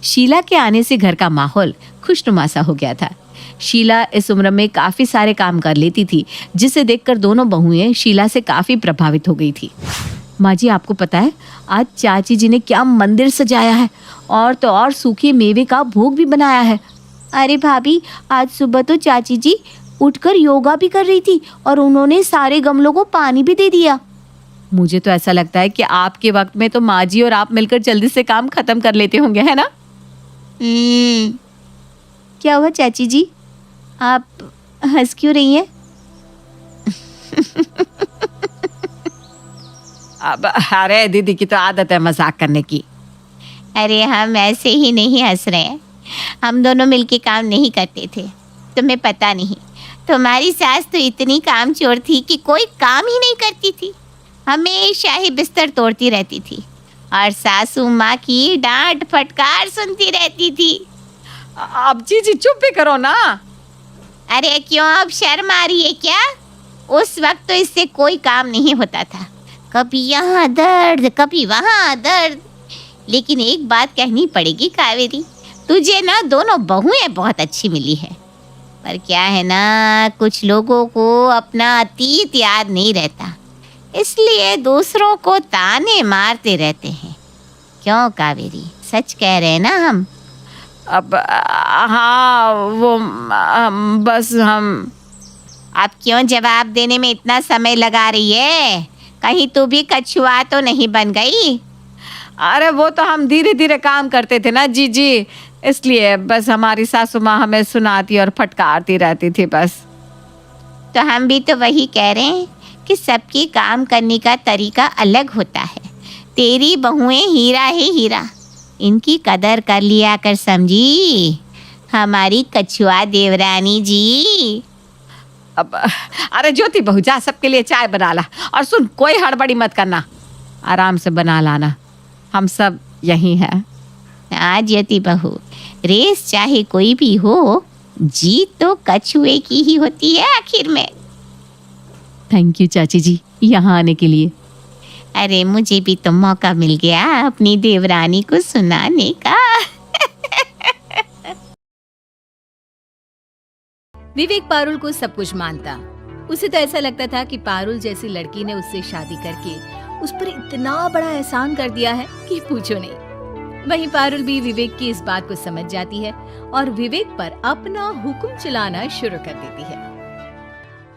S5: शीला के आने से घर का माहौल खुशनुमा सा हो गया था। शीला इस उम्र में काफी सारे काम कर लेती थी, जिसे देखकर दोनों बहुएं शीला से काफी प्रभावित हो गई थी। माँ जी आपको पता है आज चाची जी ने क्या मंदिर सजाया है, और तो और सूखे मेवे का भोग भी बनाया है। अरे भाभी आज सुबह तो चाची जी उठकर योगा भी कर रही थी और उन्होंने सारे गमलों को पानी भी दे दिया। मुझे तो ऐसा लगता है कि आपके वक्त में तो माँ जी और आप मिलकर जल्दी से काम खत्म कर लेते होंगे, है ना? क्या हुआ चाची जी, आप हंस क्यों रही हैं?
S1: अब अरे दीदी की तो आदत है मजाक करने की।
S4: अरे हम ऐसे ही नहीं हंस रहे हैं, हम दोनों मिलके काम नहीं करते थे, तुम्हें पता नहीं। तुम्हारी सास तो इतनी कामचोर थी कि कोई काम ही नहीं करती थी, हमेशा ही बिस्तर तोड़ती रहती थी और सासू माँ की डांट फटकार सुनती रहती थी।
S1: अब जी चुप भी करो ना।
S4: अरे क्यों, अब शर्म आ रही है क्या? उस वक्त तो इससे कोई काम नहीं होता था, कभी यहाँ दर्द कभी वहाँ दर्द। लेकिन एक बात कहनी पड़ेगी कावेरी, तुझे ना दोनों बहुएं बहुत अच्छी मिली है। पर क्या है ना, कुछ लोगों को अपना अतीत याद नहीं रहता, इसलिए दूसरों को ताने मारते रहते हैं। क्यों कावेरी, सच कह रहे हैं ना हम?
S1: अब हाँ वो बस हम।
S4: आप क्यों जवाब देने में इतना समय लगा रही है? कहीं तू भी कछुआ तो नहीं बन गई?
S1: अरे वो तो हम धीरे धीरे काम करते थे ना जी, इसलिए बस हमारी सासू माँ हमें सुनाती और फटकारती रहती थी बस।
S4: तो हम भी तो वही कह रहे हैं कि सबके काम करने का तरीका अलग होता है। तेरी बहुएं हीरा है हीरा, इनकी कदर कर लिया कर, समझी हमारी कछुआ देवरानी जी।
S1: अब अरे ज्योति बहू जा, सबके लिए चाय बना ला, और सुन कोई हड़बड़ी मत करना, आराम से बना लाना, हम सब यही हैं।
S4: हाँ ज्योति बहू, रेस चाहे कोई भी हो, जीत तो कछुए की ही होती है आखिर में।
S5: थैंक यू चाची जी यहाँ आने के लिए।
S4: अरे मुझे भी तो मौका मिल गया अपनी देवरानी को सुनाने का।
S2: विवेक पारुल को सब कुछ मानता। उसे तो ऐसा लगता था कि पारुल जैसी लड़की ने उससे शादी करके उस पर इतना बड़ा एहसान कर दिया है कि पूछो नहीं। वहीं पारुल भी विवेक की इस बात को समझ जाती है और विवेक पर अपना हुक्म चलाना शुरू कर देती है।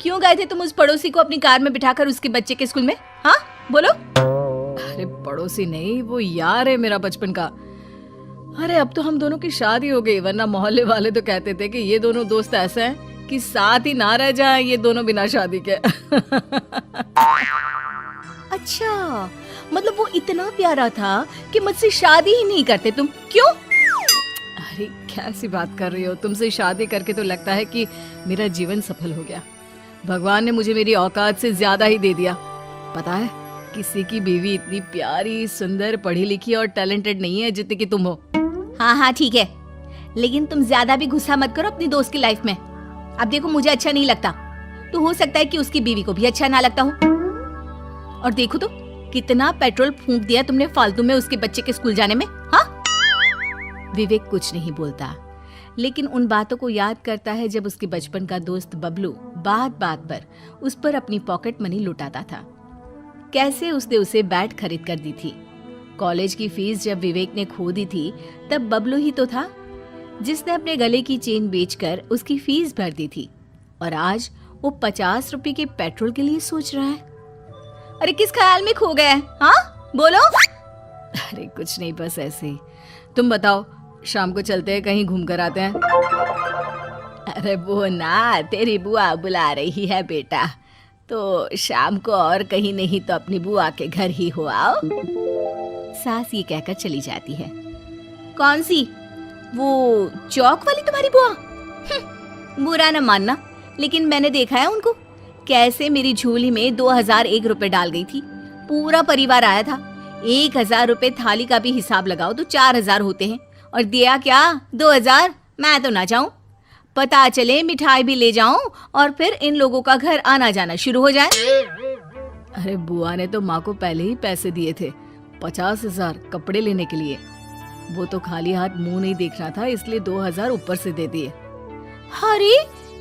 S2: क्यों गए थे तुम उस पड़ोसी को अपनी कार में बिठाकर उसके बच्चे के स्कूल में? हाँ बोलो।
S3: अरे पड़ोसी नहीं, वो यार है मेरा बचपन का। अरे अब तो हम दोनों की शादी हो गई, वरना मोहल्ले वाले तो कहते थे कि ये दोनों दोस्त ऐसे हैं कि साथ ही ना रह जाएं ये दोनों बिना शादी के।
S2: अच्छा, मतलब वो इतना प्यारा था कि मुझसे शादी ही नहीं करते तुम? क्यों?
S3: अरे कैसी बात कर रही हो, तुमसे शादी करके तो लगता है कि मेरा जीवन सफल हो गया। भगवान ने मुझे मेरी औकात से ज्यादा ही दे दिया। पता है, किसी की बीवी इतनी प्यारी, सुंदर, पढ़ी लिखी और टैलेंटेड नहीं है जितनी कि तुम हो।
S2: हाँ ठीक है, लेकिन तुम ज्यादा भी गुस्सा मत करो अपनी दोस्त की लाइफ में। अब देखो मुझे अच्छा नहीं लगता, तो हो सकता है कि उसकी बीवी को भी अच्छा ना लगता हो। और देखो तो कितना पेट्रोल फूंक दिया तुमने फालतू में उसके बच्चे के स्कूल जाने में। हाँ? विवेक कुछ नहीं बोलता, लेकिन उन बातों को याद करता है जब उसके बचपन का दोस्त बबलू बात बात पर उस पर अपनी पॉकेट मनी लुटाता था। कैसे उसने उसे बैट खरीद कर दी थी। कॉलेज की फीस जब विवेक ने खो दी थी तब बबलू ही तो था जिसने अपने गले की चेन बेचकर उसकी फीस भर दी थी, और आज वो 50 रुपए के पेट्रोल के लिए सोच रहा है। अरे किस ख्याल में खो गया है? हाँ बोलो।
S3: अरे कुछ नहीं, बस ऐसे ही। तुम बताओ, शाम को चलते हैं कहीं घूम कर आते हैं।
S2: अरे वो ना, तेरी बुआ बुला रही है बेटा, तो शाम को और कहीं नहीं तो अपनी बुआ के घर ही हो आओ। सास ये कहकर चली जाती है। कौन सी? वो चौक वाली तुम्हारी बुआ? बुरा न मानना, लेकिन मैंने देखा है उनको कैसे मेरी झोली में 2001 रुपए डाल गई थी। पूरा परिवार आया था, 1000 रुपए थाली का भी हिसाब लगाओ तो 4000 होते हैं, और दिया क्या 2000? मैं तो ना जाऊं, पता चले मिठाई भी ले जाऊं और फिर इन लोगों का घर आना जाना शुरू हो जाए।
S3: अरे बुआ ने तो माँ को पहले ही पैसे दिए थे, 50,000 कपड़े लेने के लिए। वो तो खाली हाथ मुंह नहीं देखना था, इसलिए 2000 ऊपर से दे दिए।
S2: अरे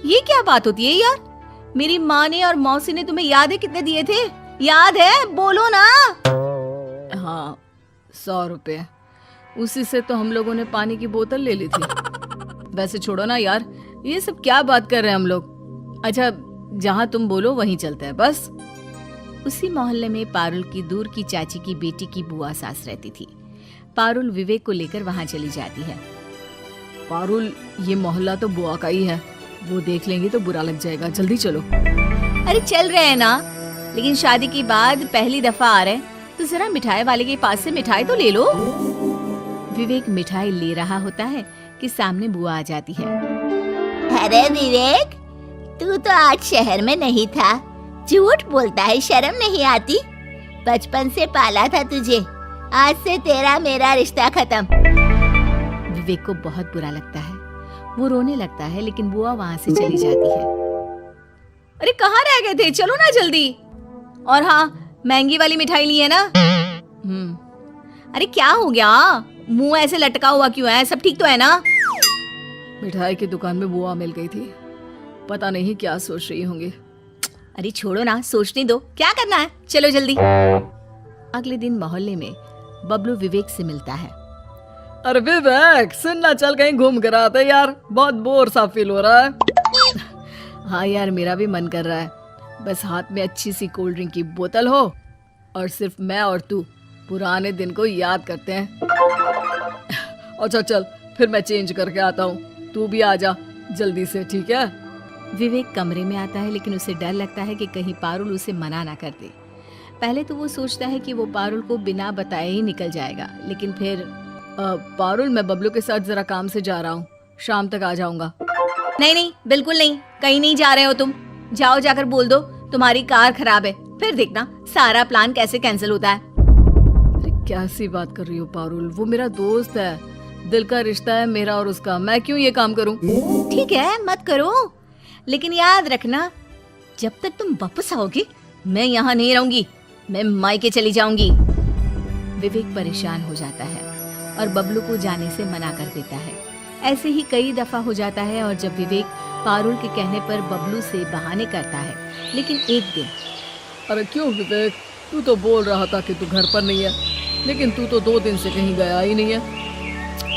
S2: ये क्या बात होती है यार? मेरी माँ ने और मौसी ने तुम्हें याद है कितने दिए थे? याद है? बोलो ना।
S3: हाँ 100 रुपए, उसी से तो हम लोगों ने पानी की बोतल ले ली थी। वैसे छोड़ो ना यार, ये सब क्या बात कर रहे हैं हम लोग। अच्छा, जहाँ तुम बोलो वहीं चलते हैं बस।
S5: उसी मोहल्ले में पारुल की दूर की चाची की बेटी की बुआ सास रहती थी। पारुल विवेक को लेकर वहां चली जाती है।
S3: पारुल, ये मोहल्ला तो बुआ का ही है, वो देख लेंगे तो बुरा लग जाएगा, जल्दी चलो।
S5: अरे चल रहे हैं ना, लेकिन शादी के बाद पहली दफा आ रहे हैं तो जरा मिठाई वाले के पास से मिठाई तो ले लो। विवेक मिठाई ले रहा होता है कि सामने बुआ आ जाती है।
S4: अरे विवेक, तू तो आज शहर में नहीं था, झूठ बोलता है, शर्म नहीं आती? बचपन से पाला था तुझे, आज से तेरा मेरा रिश्ता खत्म।
S5: विवेक को बहुत बुरा लगता है, वो रोने लगता है, लेकिन बुआ वहां से चली जाती है।
S3: अरे कहाँ रह गए थे, चलो ना जल्दी।
S5: और हाँ, महंगी वाली मिठाई ली है ना? अरे क्या हो गया, मुंह ऐसे लटका हुआ क्यों है? सब ठीक तो है ना?
S3: मिठाई की दुकान में बुआ मिल गई थी, पता नहीं क्या सोच रही होंगी।
S5: अरे छोड़ो ना, सोचने दो, क्या करना है, चलो जल्दी। अगले दिन मोहल्ले में बबलू विवेक से मिलता है।
S3: अरे विवेक, सुनना, चल कहीं घूम कर आते यार, बहुत बोर सा फील हो रहा है। हाँ यार, मेरा भी मन कर रहा है, बस हाथ में अच्छी सी कोल्ड ड्रिंक की बोतल हो और सिर्फ मैं और तू पुराने दिन को याद करते हैं। अच्छा चल, फिर मैं चेंज करके आता हूँ, तू भी आ जा जल्दी से, ठीक है?
S5: विवेक कमरे में आता है, लेकिन उसे डर लगता है कि कहीं पारुल उसे मना ना कर दे। पहले तो वो सोचता है कि वो पारुल को बिना बताए ही निकल जाएगा, लेकिन फिर
S3: पारुल, मैं बबलू के साथ जरा काम से जा रहा हूँ, शाम तक आ जाऊंगा।
S5: नहीं नहीं, बिल्कुल नहीं, कहीं नहीं जा रहे हो तुम। जाओ, जाकर बोल दो तुम्हारी कार खराब है, फिर देखना सारा प्लान कैसे कैंसिल होता है।
S3: अरे कैसी बात कर रही हो पारुल, वो मेरा दोस्त है, दिल का रिश्ता है मेरा और उसका, मैं क्यों ये काम करूं?
S5: ठीक है, मत करो, लेकिन याद रखना जब तक तुम वापस आओगे मैं यहाँ नहीं रहूंगी, मैं मायके चली जाऊंगी। विवेक परेशान हो जाता है और बबलू को जाने से मना कर देता है। ऐसे ही कई दफा हो जाता है और जब विवेक पारुल के कहने पर बबलू से बहाने करता है, लेकिन एक दिन।
S3: अरे क्यों विवेक, तू तो बोल रहा था कि तू घर पर नहीं है, लेकिन तू तो 2 दिन से कहीं गया ही नहीं है।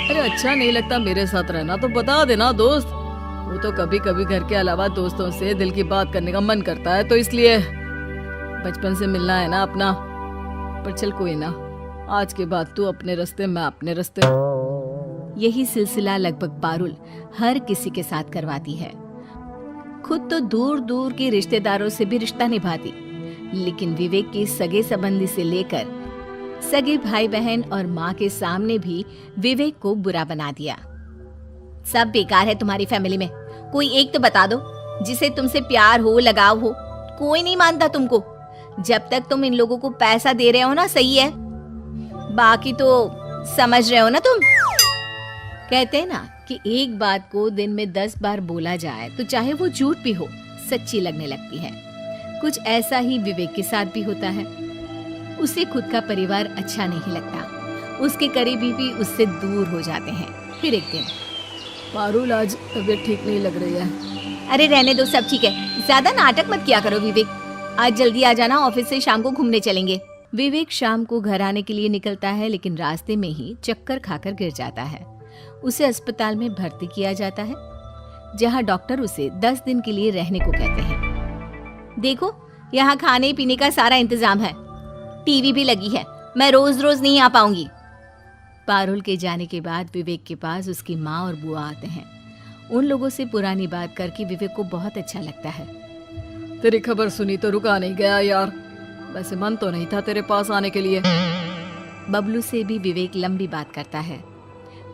S3: अरे अच्छा नहीं लगता मेरे साथ रहना तो बता देना दोस्त, वो तो कभी कभी घर के अलावा दोस्तों से दिल की बात करने का मन करता है, तो इसलिए बचपन से मिलना है ना अपना। पर चल कोई ना, आज के बाद तू अपने रास्ते, मैं अपने रास्ते।
S5: यही सिलसिला लगभग पारुल हर किसी के साथ करवाती है। खुद तो दूर दूर के रिश्तेदारों से भी रिश्ता निभाती, लेकिन विवेक के सगे संबंधी से लेकर सगे भाई बहन और माँ के सामने भी विवेक को बुरा बना दिया। सब बेकार है तुम्हारी फैमिली में, कोई एक तो बता दो जिसे तुमसे प्यार हो, लगाव हो। कोई नहीं मानता तुमको, जब तक तुम इन लोगों को पैसा दे रहे हो ना सही है, बाकी तो समझ रहे हो ना तुम। कहते हैं ना कि एक बात को दिन में 10 बार बोला जाए तो चाहे वो झूठ भी हो, सच्ची लगने लगती है। कुछ ऐसा ही विवेक के साथ भी होता है। उसे खुद का परिवार अच्छा नहीं लगता, उसके करीबी भी उससे दूर हो जाते हैं। फिर एक दिन,
S3: पारुल आज तबीयत ठीक नहीं लग रही है।
S5: अरे रहने दो, सब ठीक है, ज्यादा नाटक मत किया करो विवेक, आज जल्दी आ जाना, ऑफिस से शाम को घूमने चलेंगे। विवेक शाम को घर आने के लिए निकलता है, लेकिन रास्ते में ही चक्कर खाकर गिर जाता है। उसे अस्पताल में भर्ती किया जाता है, जहां डॉक्टर उसे 10 दिन के लिए रहने को कहते हैं। देखो, यहाँ खाने पीने का सारा इंतजाम है, टीवी भी लगी है, मैं रोज रोज नहीं आ पाऊंगी। पारुल के जाने के बाद विवेक के पास उसकी माँ और बुआ आते हैं। उन लोगों से पुरानी बात करके विवेक को बहुत अच्छा लगता है।
S3: तेरी खबर सुनी तो रुका नहीं गया यार, वैसे मन तो नहीं था तेरे पास आने के लिए।
S5: बबलू से भी विवेक लंबी बात करता है।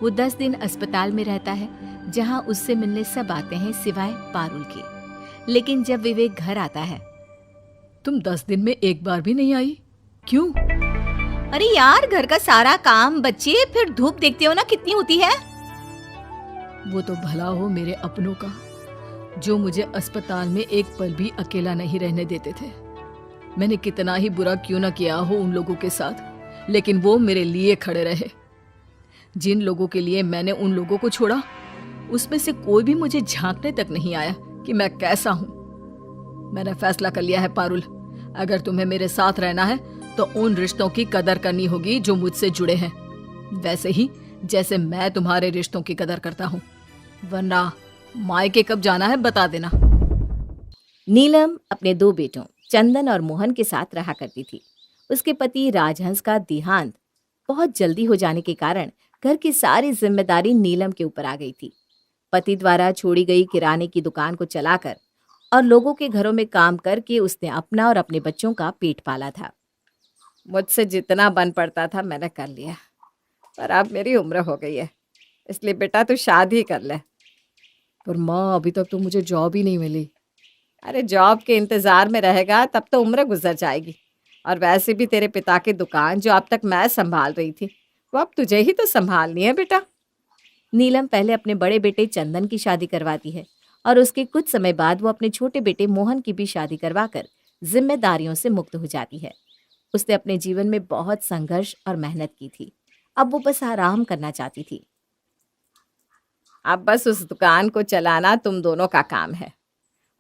S5: वो 10 दिन अस्पताल में रहता है, जहां उससे मिलने सब आते हैं सिवाय पारुल के। लेकिन जब विवेक घर आता है,
S3: तुम 10 दिन में एक बार भी नहीं आई, क्यों?
S5: अरे यार, घर का सारा काम, बच्चे, फिर धूप देखते हो ना कितनी होती है।
S3: वो तो भला हो मेरे अपनों का, जो मुझे अस्पताल में एक पल भी अकेला नहीं रहने देते थे। मैंने कितना ही बुरा क्यों ना किया हो उन लोगों के साथ, लेकिन वो मेरे लिए खड़े रहे। जिन लोगों के लिए मैंने उन लोगों को छोड़ा, उसमें से कोई भी मुझे झांकने तक नहीं आया कि मैं कैसा हूं। मैंने फैसला कर लिया है पारुल, अगर तुम्हें मेरे साथ रहना है तो उन रिश्तों की कदर करनी होगी जो मुझसे जुड़े हैं, वैसे ही जैसे मैं तुम्हारे रिश्तों की कदर करता हूं। वरना मायके कब जाना है बता देना।
S5: नीलम अपने 2 बेटों चंदन और मोहन के साथ रहा करती थी। उसके पति राजहंस का देहांत बहुत जल्दी हो जाने के कारण घर की सारी जिम्मेदारी नीलम के ऊपर आ गई थी। पति द्वारा छोड़ी गई किराने की दुकान को चलाकर और लोगों के घरों में काम करके उसने अपना और अपने बच्चों का पेट पाला था। मुझसे जितना बन पड़ता था मैंने कर लिया, पर अब मेरी उम्र हो गई है, इसलिए बेटा तू शादी कर ले।
S3: पर माँ, अभी तक तो मुझे जॉब ही नहीं मिली।
S1: अरे जॉब के इंतजार में रहेगा तब तो उम्र गुजर जाएगी। और वैसे भी तेरे पिता की दुकान जो अब तक मैं संभाल रही थी, वो अब तुझे ही तो संभालनी है बेटा।
S5: नीलम पहले अपने बड़े बेटे चंदन की शादी करवाती है और उसके कुछ समय बाद वो अपने छोटे बेटे मोहन की भी शादी करवाकर जिम्मेदारियों से मुक्त हो जाती है। उसने अपने जीवन में बहुत संघर्ष और मेहनत की थी। अब वो बस आराम करना चाहती थी।
S1: अब बस उस दुकान को चलाना तुम दोनों का काम है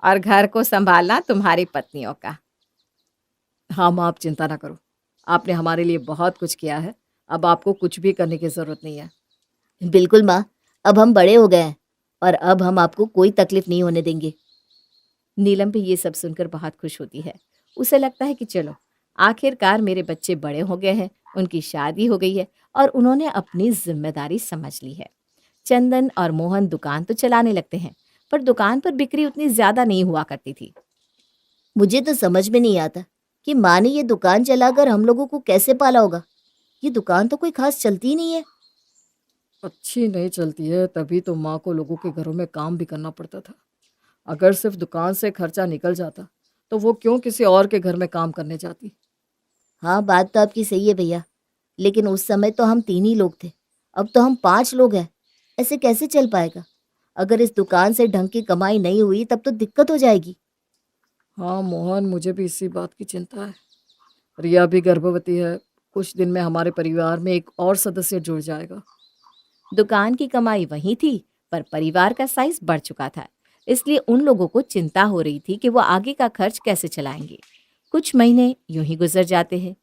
S1: और घर को संभालना तुम्हारी पत्नियों का।
S3: हाँ माँ, आप चिंता ना करो, आपने हमारे लिए बहुत कुछ किया है, अब आपको कुछ भी करने की जरूरत नहीं है।
S2: बिल्कुल माँ, अब हम बड़े हो गए हैं और अब हम आपको कोई तकलीफ नहीं होने देंगे।
S5: नीलम भी ये सब सुनकर बहुत खुश होती है। उसे लगता है कि चलो आखिरकार मेरे बच्चे बड़े हो गए हैं, उनकी शादी हो गई है और उन्होंने अपनी जिम्मेदारी समझ ली है। चंदन और मोहन दुकान तो चलाने लगते हैं, पर दुकान पर बिक्री उतनी ज्यादा नहीं हुआ करती थी।
S2: मुझे तो समझ में नहीं आता कि माँ ने ये दुकान चलाकर हम लोगों को कैसे पाला होगा। ये दुकान तो कोई खास चलती ही नहीं है।
S3: अच्छी नहीं चलती है, तभी तो माँ को लोगों के घरों में काम भी करना पड़ता था। अगर सिर्फ दुकान से खर्चा निकल जाता तो वो क्यों किसी और के घर में काम करने जाती।
S2: हाँ, बात तो आपकी सही है भैया, लेकिन उस समय तो हम 3 ही लोग थे, अब तो हम 5 लोग हैं। ऐसे कैसे चल पाएगा? अगर इस दुकान से ढंग की कमाई नहीं हुई तब तो दिक्कत हो जाएगी।
S3: हाँ मोहन, मुझे भी इसी बात की चिंता है। रिया भी गर्भवती है, कुछ दिन में हमारे परिवार में एक और सदस्य जुड़ जाएगा।
S5: दुकान की कमाई वही थी, पर परिवार का साइज बढ़ चुका था, इसलिए उन लोगों को चिंता हो रही थी कि वो आगे का खर्च कैसे चलाएंगे। कुछ महीने यूं ही गुजर जाते हैं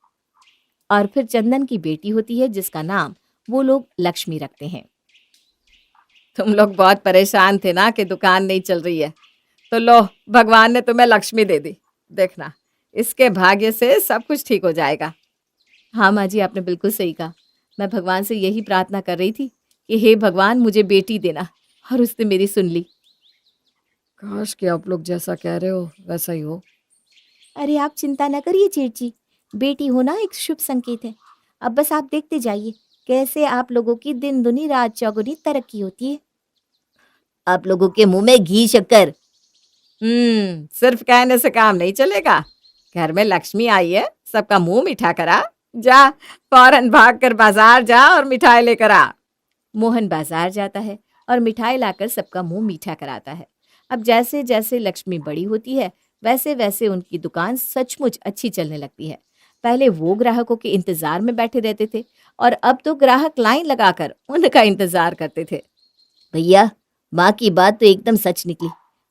S5: और फिर चंदन की बेटी होती है जिसका नाम वो लोग लक्ष्मी रखते हैं।
S1: तुम लोग बहुत परेशान थे ना कि दुकान नहीं चल रही है, तो लो भगवान ने तुम्हें लक्ष्मी दे दी। देखना, इसके भाग्य से सब कुछ ठीक हो जाएगा।
S5: हाँ माँ जी, आपने बिल्कुल सही कहा। मैं भगवान से यही प्रार्थना कर रही थी कि हे भगवान मुझे बेटी देना, और उसने मेरी सुन ली।
S3: काश कि आप लोग जैसा कह रहे हो वैसा ही हो।
S2: अरे आप चिंता न करिए जेठ जी, बेटी होना एक शुभ संकेत है। अब बस आप देखते जाइए कैसे आप लोगों की दिन दुनी रात चौगुनी तरक्की होती है। आप लोगों के मुंह में घी शक्कर।
S1: सिर्फ कहने से काम नहीं चलेगा। घर में लक्ष्मी आई है, सबका मुंह मीठा करा। जा, फौरन भाग कर बाजार जा और मिठाई लेकर आ।
S5: मोहन बाजार जाता है और मिठाई लाकर सबका मुंह मीठा कराता है। अब जैसे जैसे लक्ष्मी बड़ी होती है वैसे वैसे उनकी दुकान सचमुच अच्छी चलने लगती है। पहले वो ग्राहकों के इंतजार में बैठे रहते थे और अब तो ग्राहक लाइन लगाकर उनका इंतजार करते थे।
S2: भैया, माँ की बात तो एकदम सच निकली।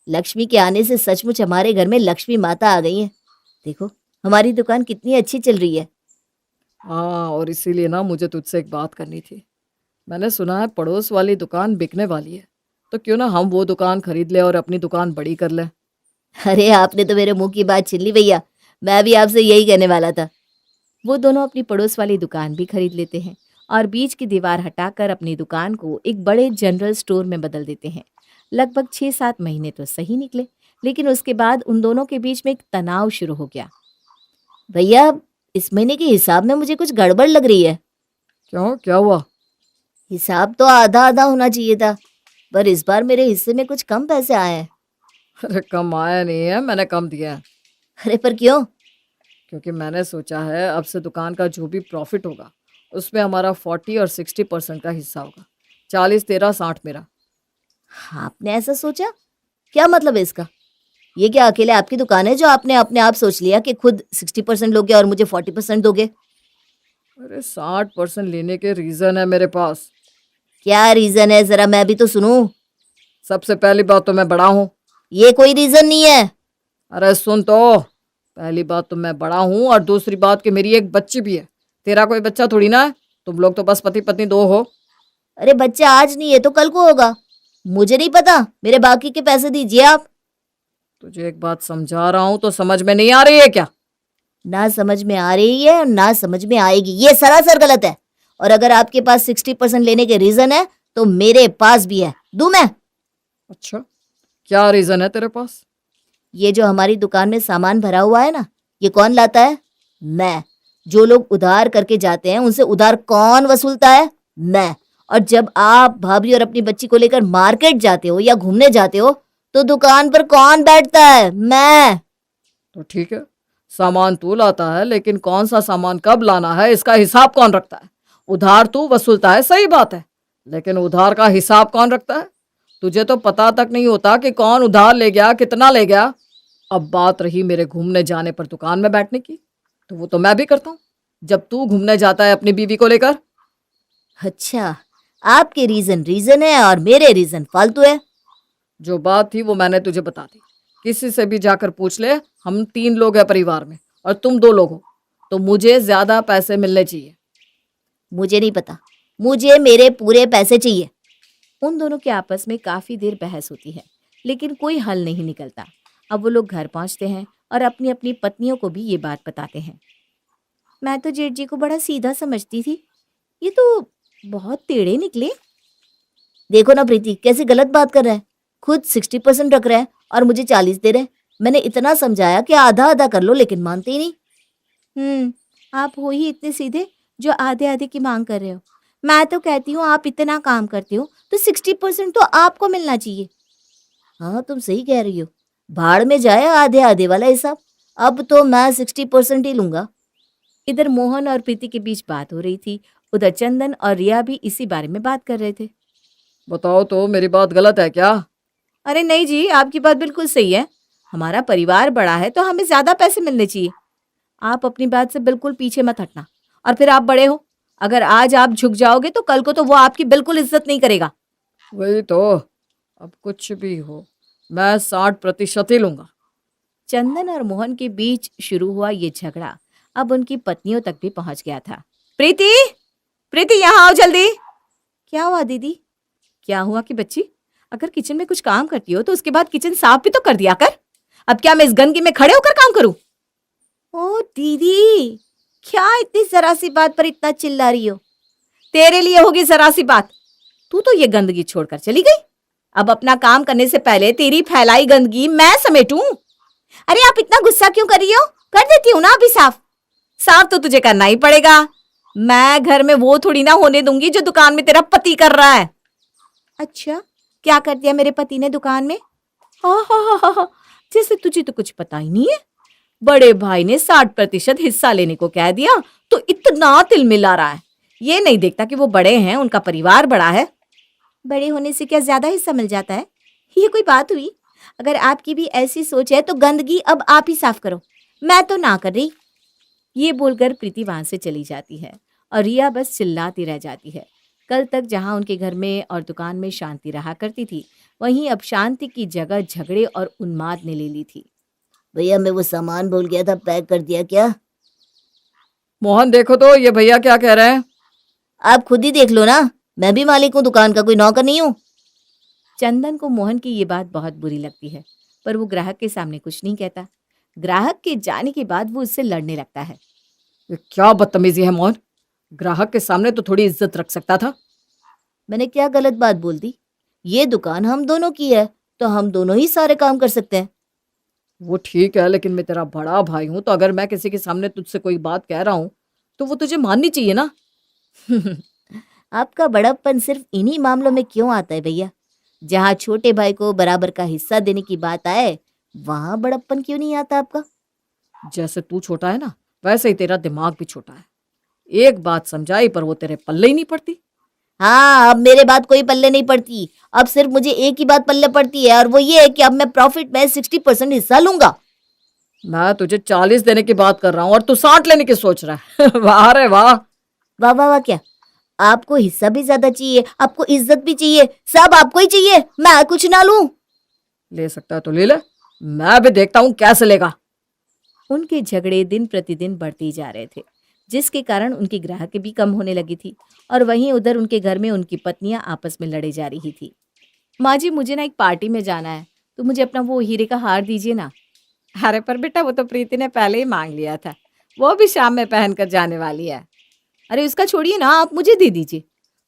S2: लक्ष्मी के आने से सचमुच हमारे घर में लक्ष्मी माता आ गई है। देखो हमारी दुकान कितनी अच्छी चल रही है।
S3: हाँ, और इसीलिए ना मुझे तुझसे एक बात करनी थी। मैंने सुना है पड़ोस वाली दुकान बिकने वाली है, तो क्यों ना हम वो दुकान खरीद ले और अपनी दुकान बड़ी कर ले।
S2: अरे आपने तो मेरे मुंह की बात छीन ली भैया, मैं भी आपसे यही कहने वाला था।
S5: वो दोनों अपनी पड़ोस वाली दुकान भी खरीद लेते हैं और बीच की दीवार हटाकर अपनी दुकान को एक बड़े जनरल स्टोर में बदल देते हैं। लगभग 6-7 महीने तो सही निकले, लेकिन उसके बाद उन दोनों के बीच में एक तनाव शुरू हो गया।
S2: भैया, इस महीने के हिसाब में मुझे कुछ गड़बड़ लग रही है।
S3: क्यों, क्या हुआ?
S2: हिसाब तो आधा आधा होना चाहिए था, पर इस बार मेरे हिस्से में कुछ कम पैसे आए हैं।
S3: अरे कम आया नहीं है, मैंने कम दिया है।
S2: अरे पर क्यों?
S3: क्योंकि मैंने सोचा है अब से दुकान का जो भी प्रॉफिट होगा उसमें हमारा 40 और 60% का हिस्सा होगा। 40 तेरा, 60 मेरा।
S2: आपने ऐसा सोचा? क्या मतलब है इसका? ये क्या अकेले आपकी दुकान है जो आपने अपने आप सोच लिया कि खुद 60% लोगे और मुझे 40% दोगे?
S3: अरे 60% लेने के रीजन है मेरे पास।
S2: क्या रीजन है, जरा मैं भी तो सुनूं।
S3: सबसे पहली बात तो मैं बड़ा हूँ।
S2: ये कोई रीजन नहीं है।
S3: अरे सुन तो, पहली बात तो मैं बड़ा हूँ और दूसरी बात कि मेरी एक बच्ची भी है। तेरा कोई बच्चा थोड़ी ना है, तुम लोग तो बस पति पत्नी 2 हो।
S2: अरे बच्चा आज नहीं है तो कल को होगा, मुझे नहीं पता। मेरे बाकी के पैसे दीजिए आप।
S3: तुझे एक बात समझा रहा हूं तो समझ में नहीं आ रही है क्या?
S2: ना समझ में आ रही है और ना समझ में आएगी, ये सरासर गलत है। और अगर आपके पास 60% लेने के रीजन है तो मेरे पास भी है, दूं मैं?
S3: अच्छा, क्या रीजन है तेरे पास?
S2: ये जो हमारी दुकान में सामान भरा हुआ है ना, ये कौन लाता है? मैं। जो लोग उधार करके जाते हैं उनसे उधार कौन वसूलता है? मैं। और जब आप भाभी और अपनी बच्ची को लेकर मार्केट जाते हो या घूमने जाते हो तो दुकान पर कौन बैठता है? मैं।
S3: तो ठीक है, सामान तू लाता है, लेकिन कौन सा सामान कब लाना है इसका हिसाब कौन रखता है? उधार तू वसूलता है, सही बात है, लेकिन उधार का हिसाब कौन रखता है? तुझे तो पता तक नहीं होता कि कौन उधार ले गया, कितना ले गया। अब बात रही मेरे घूमने जाने पर दुकान में बैठने की, तो वो तो मैं भी करता हूँ जब तू घूमने जाता है अपनी बीवी को लेकर।
S2: अच्छा, आपके रीजन रीजन है और मेरे रीजन फालतू है।
S3: जो बात थी वो मैंने तुझे बता दी, किसी से भी जाकर पूछ ले। हम 3 लोग हैं परिवार में और तुम 2 लोग हो, तो मुझे ज्यादा पैसे मिलने चाहिए।
S2: मुझे नहीं पता, मुझे मेरे पूरे पैसे चाहिए। उन दोनों के आपस में काफी देर बहस होती है, लेकिन कोई हल नहीं निकलता। अब वो लोग घर पहुंचते हैं और अपनी अपनी पत्नियों को भी ये बात बताते हैं। मैं तो जेठ जी को बड़ा सीधा समझती थी, ये तो बहुत टेढ़े निकले। देखो ना प्रीति, कैसे गलत बात कर रहा है। खुद 60% रख रहा है और मुझे 40 दे रहे हैं। मैंने इतना समझाया कि आधा आधा कर लो, लेकिन मानते ही नहीं। आप हो ही इतने सीधे जो आधे आधे की मांग कर रहे हो। मैं तो कहती हूँ आप इतना काम करते हो तो 60% तो आपको मिलना चाहिए। हाँ, तुम सही कह रही हो, भाड़ में जाए आधे आधे वाला हिसाब। अब तो मैं 60% ही लूंगा। इधर मोहन और प्रीति के बीच बात हो रही थी, उधर चंदन और रिया भी इसी बारे में बात कर रहे थे।
S3: बताओ तो, मेरी बात गलत है क्या?
S2: अरे नहीं जी, आपकी बात बिल्कुल सही है। हमारा परिवार बड़ा है तो हमें ज्यादा पैसे मिलने चाहिए। आप अपनी बात से बिल्कुल पीछे मत हटना। और फिर आप बड़े हो, अगर आज आप झुक जाओगे तो कल को तो वो आपकी बिल्कुल इज्जत नहीं करेगा।
S3: वही तो, अब कुछ भी हो मैं 60% ही लूंगा।
S2: चंदन और मोहन के बीच शुरू हुआ ये झगड़ा अब उनकी पत्नियों तक भी पहुंच गया था। प्रीति, प्रीति यहाँ आओ जल्दी। क्या हुआ दीदी? क्या हुआ कि बच्ची, अगर किचन में कुछ काम करती हो तो उसके बाद किचन साफ भी तो कर दिया कर। अब क्या मैं इस गंदगी में खड़े होकर काम करूं? ओ दीदी, क्या इतनी जरा सी बात पर इतना चिल्ला रही हो? तेरे लिए होगी जरा सी बात, तू तो ये गंदगी छोड़कर चली गई। अब अपना काम करने से पहले तेरी फैलाई गंदगी मैं समेटूं? अरे आप इतना गुस्सा क्यों कर रही हो? कर देती हूँ ना अभी साफ। साफ तो तुझे करना ही पड़ेगा। मैं घर में वो थोड़ी ना होने दूंगी जो दुकान में तेरा पति कर रहा है। अच्छा, क्या कर दिया मेरे पति ने दुकान में? हा, जैसे तुझे तो कुछ पता ही नहीं है। बड़े भाई ने 60% हिस्सा लेने को कह दिया तो इतना तिल मिला रहा है। ये नहीं देखता कि वो बड़े हैं, उनका परिवार बड़ा है। बड़े होने से क्या ज्यादा हिस्सा मिल जाता है? ये कोई बात हुई? अगर आपकी भी ऐसी सोच है तो गंदगी अब आप ही साफ करो, मैं तो ना कर रही। ये बोलकर प्रीति वहां से चली जाती है और रिया बस चिल्लाती रह जाती है। कल तक जहां उनके घर में और दुकान में शांति रहा करती थी, वहीं अब शांति की जगह झगड़े और उन्माद ने ले ली थी। भैया, मैं वो सामान भूल गया था, पैक कर दिया क्या?
S3: मोहन देखो तो, ये भैया क्या कह रहे हैं।
S2: आप खुद ही देख लो ना, मैं भी मालिक हूँ दुकान का, कोई नौकर नहीं हूँ। चंदन को मोहन की ये बात बहुत बुरी लगती है, पर वो ग्राहक के सामने कुछ नहीं कहता। ग्राहक के जाने के बाद वो उससे लड़ने लगता है।
S3: ये क्या बदतमीजी है मोहन, ग्राहक के सामने तो थोड़ी इज्जत रख सकता था।
S2: मैंने क्या गलत बात बोल दी? ये दुकान हम दोनों की है तो हम दोनों ही सारे काम कर सकते हैं।
S3: वो ठीक है, लेकिन मैं तेरा बड़ा भाई हूं, तो अगर मैं किसी के सामने तुझसे कोई बात कह रहा हूं तो वो तुझे माननी चाहिए ना।
S2: आपका बड़प्पन सिर्फ इन्हीं मामलों में क्यों आता है भैया? जहाँ छोटे भाई को बराबर का हिस्सा देने की बात आए, वहां बड़प्पन क्यों नहीं आता आपका?
S3: जैसे तू छोटा है ना, वैसे ही तेरा दिमाग भी छोटा है। एक बात समझाई पर वो तेरे पल्ले ही नहीं पड़ती।
S2: हाँ, अब मेरे बात कोई पल्ले नहीं पड़ती। अब सिर्फ मुझे एक ही बात पल्ले पड़ती है, और वो ये है कि अब मैं प्रॉफिट में 60% हिस्सा लूंगा।
S3: मैं तुझे 40 देने की बात कर रहा हूँ और तू 60 लेने की सोच रहा है। वाह रे वाह।
S2: वाह वाह वाह क्या? आपको हिस्सा भी ज्यादा चाहिए, आपको इज्जत भी चाहिए, सब आपको ही चाहिए, मैं कुछ ना लूं?
S3: ले सकता है तो ले ले, मैं भी देखता हूँ कैसे लेगा।
S2: उनके झगड़े दिन प्रतिदिन बढ़ते ही जा रहे थे, जिसके कारण उनकी ग्राहक भी कम होने लगी थी, और वहीं उधर उनके घर में उनकी पत्नियां आपस में लड़े जा रही थी। माँ जी, मुझे ना एक पार्टी में जाना है,
S5: तो मुझे अपना वो हीरे का हार दीजिए ना।
S1: अरे पर बेटा वो तो प्रीति ने पहले ही मांग लिया था, वो भी शाम में पहन कर जाने वाली है।
S5: अरे उसका छोड़िए ना, आप मुझे दे दीजिए।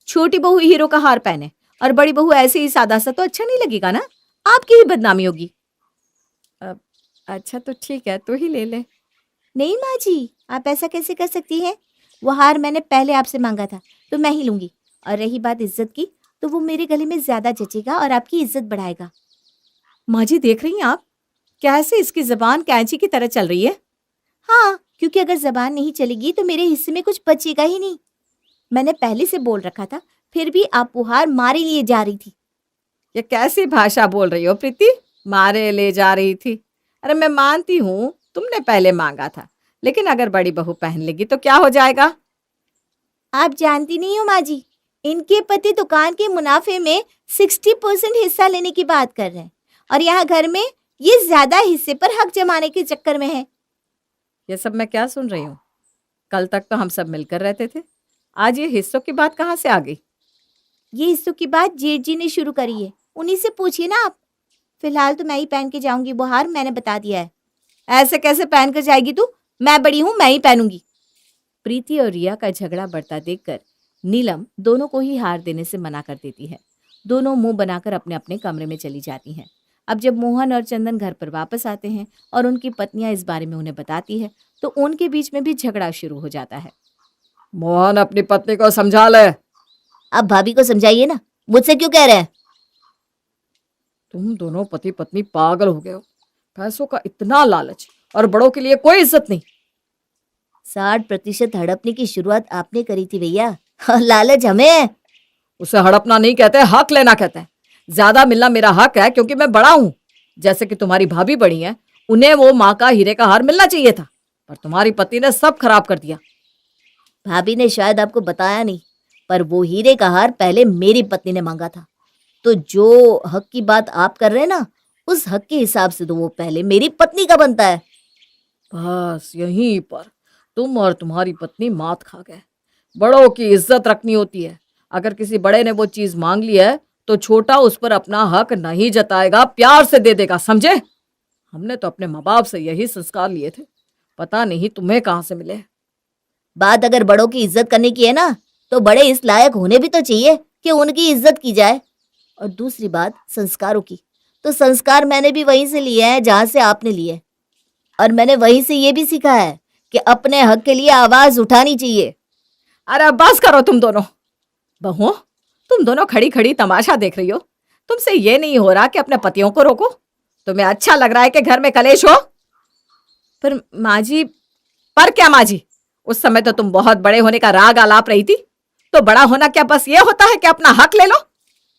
S5: छोटी बहू हीरो का हार पहने और बड़ी बहू ऐसे ही सादा सा तो अच्छा नहीं लगेगा ना, आपकी ही बदनामी होगी।
S1: अच्छा तो ठीक है, तू ही ले ले।
S5: नहीं माँ जी, आप ऐसा कैसे कर सकती हैं? वो हार मैंने पहले आपसे मांगा था तो मैं ही लूंगी। और रही बात इज्जत की, तो वो मेरे गले में ज्यादा जचेगा और आपकी इज्जत बढ़ाएगा।
S1: माँ जी देख रही हैं आप कैसे इसकी जबान कैंची की तरह चल रही है।
S5: हाँ, क्योंकि अगर जबान नहीं चलेगी तो मेरे हिस्से में कुछ बचेगा ही नहीं। मैंने पहले से बोल रखा था, फिर भी आप वो हार मारे लिए जा रही थी।
S1: ये कैसी भाषा बोल रही हो प्रीति, मारे ले जा रही थी? अरे मैं मानती हूँ तुमने पहले मांगा था, लेकिन अगर बड़ी बहू पहन लेगी तो क्या हो जाएगा?
S5: आप जानती नहीं हो माँ जी, इनके पति दुकान के मुनाफे में 60% हिस्सा लेने की बात कर रहे हैं और यहाँ घर में ये ज्यादा हिस्से पर हक जमाने के चक्कर में है।
S1: ये सब मैं क्या सुन रही हूँ? कल तक तो हम सब मिलकर रहते थे, आज ये हिस्सों की बात कहाँ से आ गई?
S5: ये हिस्सों की बात जेठ जी ने शुरू करी है, उन्हीं से पूछिए ना आप। फिलहाल तो मैं ही पहन के जाऊंगी वो हार, मैंने बता दिया है।
S1: ऐसे कैसे पहन कर जाएगी तू?
S5: मैं बड़ी हूँ, मैं ही पहनूंगी।
S2: प्रीति और रिया का झगड़ा बढ़ता देखकर नीलम दोनों को ही हार देने से मना कर देती है। दोनों मुंह बनाकर अपने अपने कमरे में चली जाती हैं। अब जब मोहन और चंदन घर पर वापस आते हैं और उनकी पत्नियां इस बारे में उन्हें बताती है तो उनके बीच में भी झगड़ा शुरू हो जाता है।
S1: मोहन अपनी पत्नी को समझा ले।
S5: अब भाभी को समझाइए ना, मुझसे क्यों कह रहे हैं?
S1: तुम दोनों पति पत्नी पागल हो गए हो, पैसों का इतना लालच और बड़ों के लिए कोई इज्जत नहीं।
S5: 60% हड़पने की शुरुआत आपने करी थी भैया, और लालच हमें है।
S1: उसे हड़पना नहीं कहते, हक लेना कहते हैं। ज्यादा मिलना मेरा हक है क्योंकि मैं बड़ा हूं। जैसे कि तुम्हारी भाभी बड़ी है, उन्हें वो माँ का हीरे का हार मिलना चाहिए था, पर तुम्हारी पति ने सब खराब कर दिया।
S5: भाभी ने शायद आपको बताया नहीं, पर वो हीरे का हार पहले मेरी पत्नी ने मांगा था। तो जो हक की बात आप कर रहे हैं ना, उस हक के हिसाब से तो वो पहले मेरी पत्नी का बनता है।
S1: बस यहीं पर तुम और तुम्हारी पत्नी मात खा गए। बड़ों की इज्जत रखनी होती है। अगर किसी बड़े ने वो चीज मांग ली है तो छोटा उस पर अपना हक नहीं जताएगा, प्यार से दे देगा, समझे? हमने तो अपने माँ बाप से यही संस्कार लिए थे, पता नहीं तुम्हें कहाँ से मिले।
S5: बात अगर बड़ों की इज्जत करने की है ना, तो बड़े इस लायक होने भी तो चाहिए कि उनकी इज्जत की जाए। और दूसरी बात संस्कारों की, तो संस्कार मैंने भी वहीं से लिए हैं जहां से आपने लिए, और मैंने वहीं से ये भी सीखा है कि अपने हक के लिए आवाज उठानी चाहिए।
S1: अरे बस करो तुम दोनों। बहू, तुम दोनों खड़ी खड़ी तमाशा देख रही हो। तुमसे ये नहीं हो रहा कि अपने पतियों को रोको? तुम्हें अच्छा लग रहा है कि घर में कलेश हो? पर माँ जी, पर क्या माँ जी, उस समय तो तुम बहुत बड़े होने का राग आलाप रही थी। तो बड़ा होना क्या बस ये होता है कि अपना हक ले लो?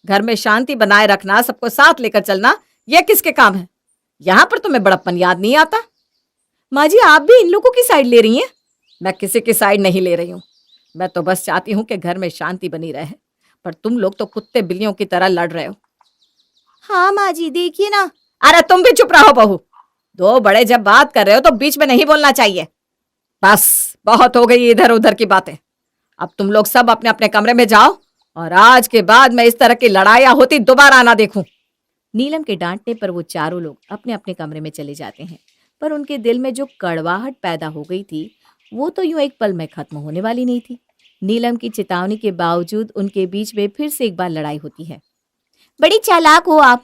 S1: घर में शांति बनाए रखना, सबको साथ लेकर चलना, ये किसके काम है? यहां पर तुम्हें बड़प्पन याद नहीं आता? माँ जी, आप भी इन लोगों की साइड ले रही हैं? मैं किसी की साइड नहीं ले रही हूँ। मैं तो बस चाहती हूँ कि घर में शांति बनी रहे, पर तुम लोग तो कुत्ते बिल्लियों की तरह लड़ रहे हो।
S5: हाँ माँ जी, देखिए ना।
S1: अरे तुम भी चुप रहो बहू। दो बड़े जब बात कर रहे हो तो बीच में नहीं बोलना चाहिए। बस बहुत हो गई इधर उधर की बातें। अब तुम लोग सब अपने अपने कमरे में जाओ, और आज के बाद मैं इस तरह की लड़ाइयाँ होती दोबारा ना देखूं।
S2: नीलम के डांटने पर वो चारों लोग अपने अपने कमरे में चले जाते हैं, पर उनके दिल में जो कड़वाहट पैदा हो गई थी वो तो यूं एक पल में खत्म होने वाली नहीं थी। नीलम की चेतावनी के बावजूद उनके बीच में फिर से एक बार लड़ाई होती है।
S5: बड़ी चालाक हो आप,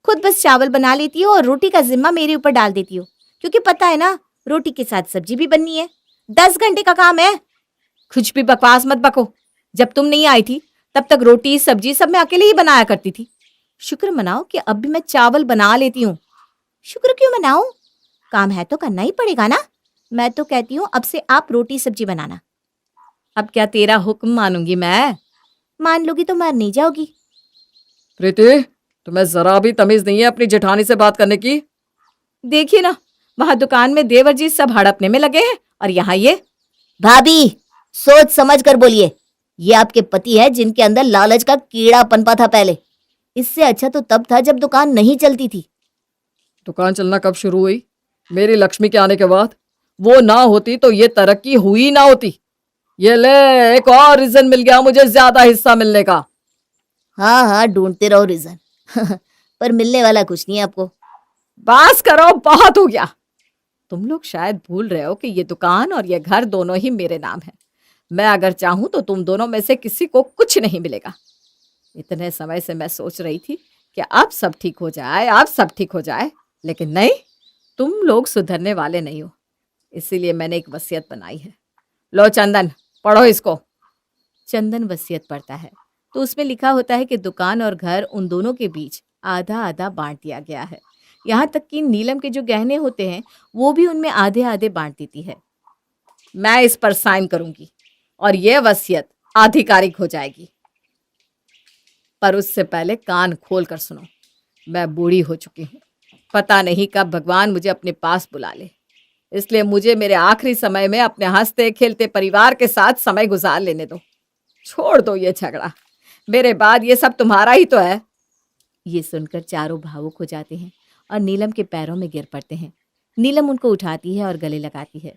S5: खुद बस चावल बना लेती हो और रोटी का जिम्मा मेरे ऊपर डाल देती हो, क्योंकि पता है ना रोटी के साथ सब्जी भी बननी है। 10 घंटे का काम है।
S1: कुछ भी बकवास मत बको। जब तुम नहीं आई थी तब तक रोटी सब्जी सब मैं अकेले ही बनाया करती थी।
S2: शुक्र मनाओ कि अब भी मैं चावल बना लेती हूँ।
S5: शुक्र क्यों मनाऊं? काम है तो करना ही पड़ेगा ना। मैं तो कहती हूँ अब से आप रोटी सब्जी बनाना।
S2: अब क्या तेरा हुक्म मानूंगी मैं?
S5: मान लोगी तो मर नहीं जाओगी।
S1: प्रीति, तुम्हें जरा भी तमीज नहीं है अपनी जेठानी से बात करने की?
S2: देखिए ना, वहां दुकान में देवर जी सब हड़पने में लगे हैं और यहाँ ये।
S5: भाभी, सोच समझ कर बोलिए। ये आपके पति है जिनके अंदर लालच का कीड़ा पनपा था पहले। इससे अच्छा तो तब था जब दुकान नहीं चलती थी।
S1: दुकान चलना कब शुरू हुई? मेरी लक्ष्मी के आने के बाद। वो ना होती तो ये तरक्की हुई ना होती। ये ले, एक और रीजन मिल गया मुझे ज्यादा हिस्सा मिलने का।
S5: हाँ हाँ, ढूंढते रहो रीजन।
S6: पर मिलने वाला कुछ नहीं है आपको।
S3: बस करो, बहुत हो गया। तुम लोग शायद भूल रहे हो कि ये दुकान और ये घर दोनों ही मेरे नाम है। मैं अगर चाहूं तो तुम दोनों में से किसी को कुछ नहीं मिलेगा। इतने समय से मैं सोच रही थी कि अब सब ठीक हो जाए, अब सब ठीक हो जाए, लेकिन नहीं, तुम लोग सुधरने वाले नहीं हो। इसीलिए मैंने एक वसीयत बनाई है। लो चंदन, पढ़ो इसको।
S5: चंदन वसीयत पढ़ता है तो उसमें लिखा होता है कि दुकान और घर उन दोनों के बीच आधा आधा बांट दिया गया है। यहाँ तक कि नीलम के जो गहने होते हैं वो भी उनमें आधे आधे बांट देती है।
S3: मैं इस पर साइन करूंगी और यह वसीयत आधिकारिक हो जाएगी। पर उससे पहले कान खोल कर सुनो। मैं बूढ़ी हो चुकी हूँ, पता नहीं कब भगवान मुझे अपने पास बुला ले। इसलिए मुझे मेरे आखिरी समय में अपने हंसते खेलते परिवार के साथ समय गुजार लेने दो। छोड़ दो ये झगड़ा, मेरे बाद ये सब तुम्हारा ही तो है।
S5: ये सुनकर चारों भावुक हो जाते हैं और नीलम के पैरों में गिर पड़ते हैं। नीलम उनको उठाती है और गले लगाती है।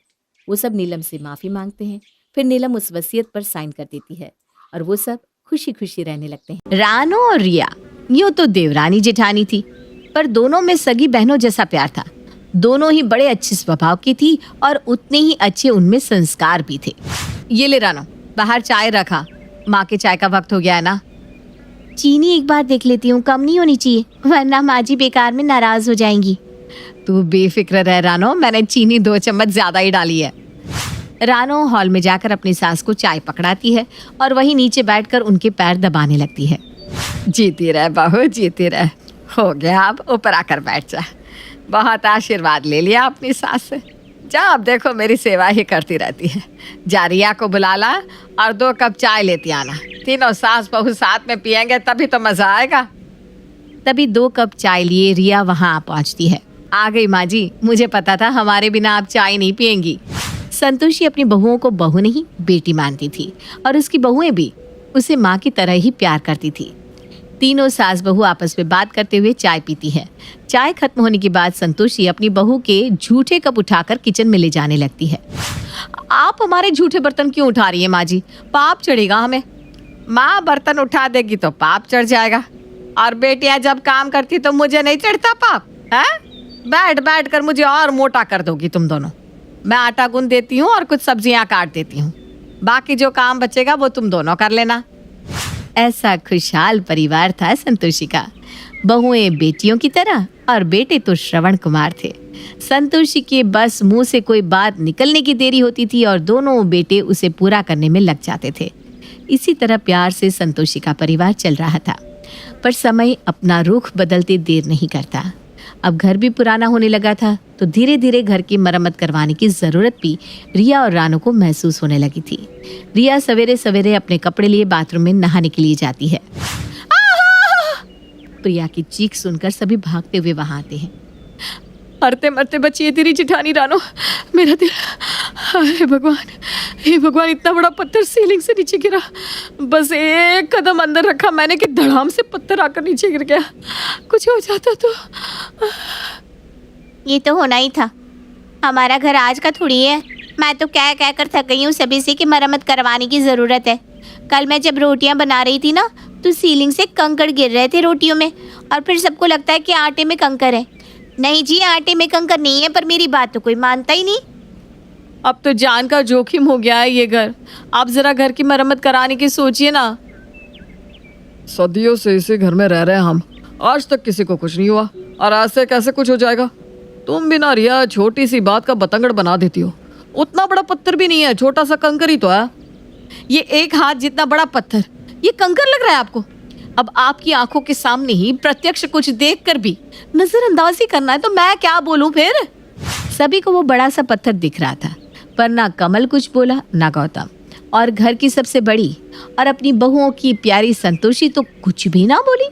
S5: वो सब नीलम से माफ़ी मांगते हैं। फिर नीलम उस वसीयत पर साइन कर देती है और वो सब खुशी खुशी रहने लगते हैं। रानो और रिया यूं तो देवरानी जेठानी थी, पर दोनों में सगी बहनों जैसा प्यार था। दोनों ही बड़े अच्छे स्वभाव की थी और उतने ही अच्छे उनमें संस्कार भी थे। ये ले रानो, बाहर चाय रखा, माँ के चाय का वक्त हो गया है ना।
S6: चीनी एक बार देख लेती हूँ, कम नहीं होनी चाहिए वरना माँ जी बेकार में नाराज हो जाएंगी।
S5: तू बेफिक्र रह रानो, मैंने चीनी 2 चम्मच ज्यादा ही डाली है। रानो हॉल में जाकर अपनी सास को चाय पकड़ाती है और वहीं नीचे बैठकर उनके पैर दबाने लगती है।
S3: जीती रह बहू, जीती रह। हो गया, अब ऊपर आकर बैठ जा। बहुत आशीर्वाद ले लिया अपनी सास से। जा, अब देखो मेरी सेवा ही करती रहती है। जा रिया को बुला ला और 2 कप चाय लेती आना। तीनों सास बहू साथ में पियेंगे तभी तो मजा आएगा।
S5: तभी 2 कप चाय लिए रिया वहां आ पहुंचती है। आ गई माँ जी, मुझे पता था हमारे बिना आप चाय नहीं पियेंगी। संतोषी अपनी बहुओं को बहू नहीं बेटी मानती थी और उसकी बहुएं भी उसे माँ की तरह ही प्यार करती थी। तीनों सास बहू आपस में बात करते हुए चाय पीती है। चाय खत्म होने के बाद संतोषी अपनी बहू के झूठे कप उठाकर किचन में ले जाने लगती है।
S3: आप हमारे झूठे बर्तन क्यों उठा रही है माँ जी? पाप चढ़ेगा हमें। माँ बर्तन उठा देगी तो पाप चढ़ जाएगा, और बेटियां जब काम करती तो मुझे नहीं चढ़ता पाप है? बैठ बैठ कर मुझे और मोटा कर दोगी तुम दोनों। मैं आटा गूंद देती हूँ और कुछ सब्जियां काट देती हूँ, बाकी जो काम बचेगा वो तुम दोनों कर लेना।
S5: ऐसा खुशहाल परिवार था संतोषी का। बहुएं बेटियों की तरह और बेटे तो श्रवण कुमार थे। संतोषी के बस मुंह से कोई बात निकलने की देरी होती थी और दोनों बेटे उसे पूरा करने में लग जाते थे। इसी तरह प्यार से संतोषी का परिवार चल रहा था। पर समय अपना रुख बदलते देर नहीं करता। अब घर भी पुराना होने लगा था तो धीरे धीरे घर की मरम्मत करवाने की जरूरत भी रिया और रानो को महसूस होने लगी थी। रिया सवेरे सवेरे अपने कपड़े लिए बाथरूम में नहाने के लिए जाती है। प्रिया की चीख सुनकर सभी भागते हुए वहां आते हैं।
S3: मरते मरते बची है तेरी जेठानी रानो, मेरा दिल। हे भगवान, हे भगवान, इतना बड़ा पत्थर सीलिंग से नीचे गिरा। बस एक कदम अंदर रखा मैंने कि धड़ाम से पत्थर आकर नीचे गिर गया। कुछ हो जाता तो।
S6: ये तो होना ही था, हमारा घर आज का थोड़ी है। मैं तो कह कह कर थक गई हूँ सभी से कि मरम्मत करवाने की ज़रूरत है। कल मैं जब रोटियाँ बना रही थी ना तो सीलिंग से कंकड़ गिर रहे थे रोटियों में, और फिर सबको लगता है कि आटे में कंकड़ है। नहीं जी, आटे में कंकड़ नहीं है, पर मेरी बात तो कोई मानता ही नहीं।
S3: अब तो जान का जोखिम हो गया है ये घर। आप जरा घर की मरम्मत कराने की सोचिए ना। सदियों से इसी घर में रह रहे हैं हम, आज तक किसी को कुछ नहीं हुआ, और आज से कैसे कुछ हो जाएगा? तुम भी ना रिया छोटी सी बात का बतंगड़ बना देती हो। उतना बड़ा पत्थर भी नहीं है, छोटा सा कंकर ही तो है। ये 1 हाथ जितना बड़ा पत्थर, ये कंकर लग रहा है आपको? अब आपकी आंखों के सामने ही प्रत्यक्ष कुछ देखकर भी नजरअंदाजी करना है तो मैं क्या बोलूं फिर?
S5: सभी को वो बड़ा सा पत्थर दिख रहा था, पर ना कमल कुछ बोला ना गौतम, और घर की सबसे बड़ी और अपनी बहुओं की प्यारी संतोषी तो कुछ भी ना बोली।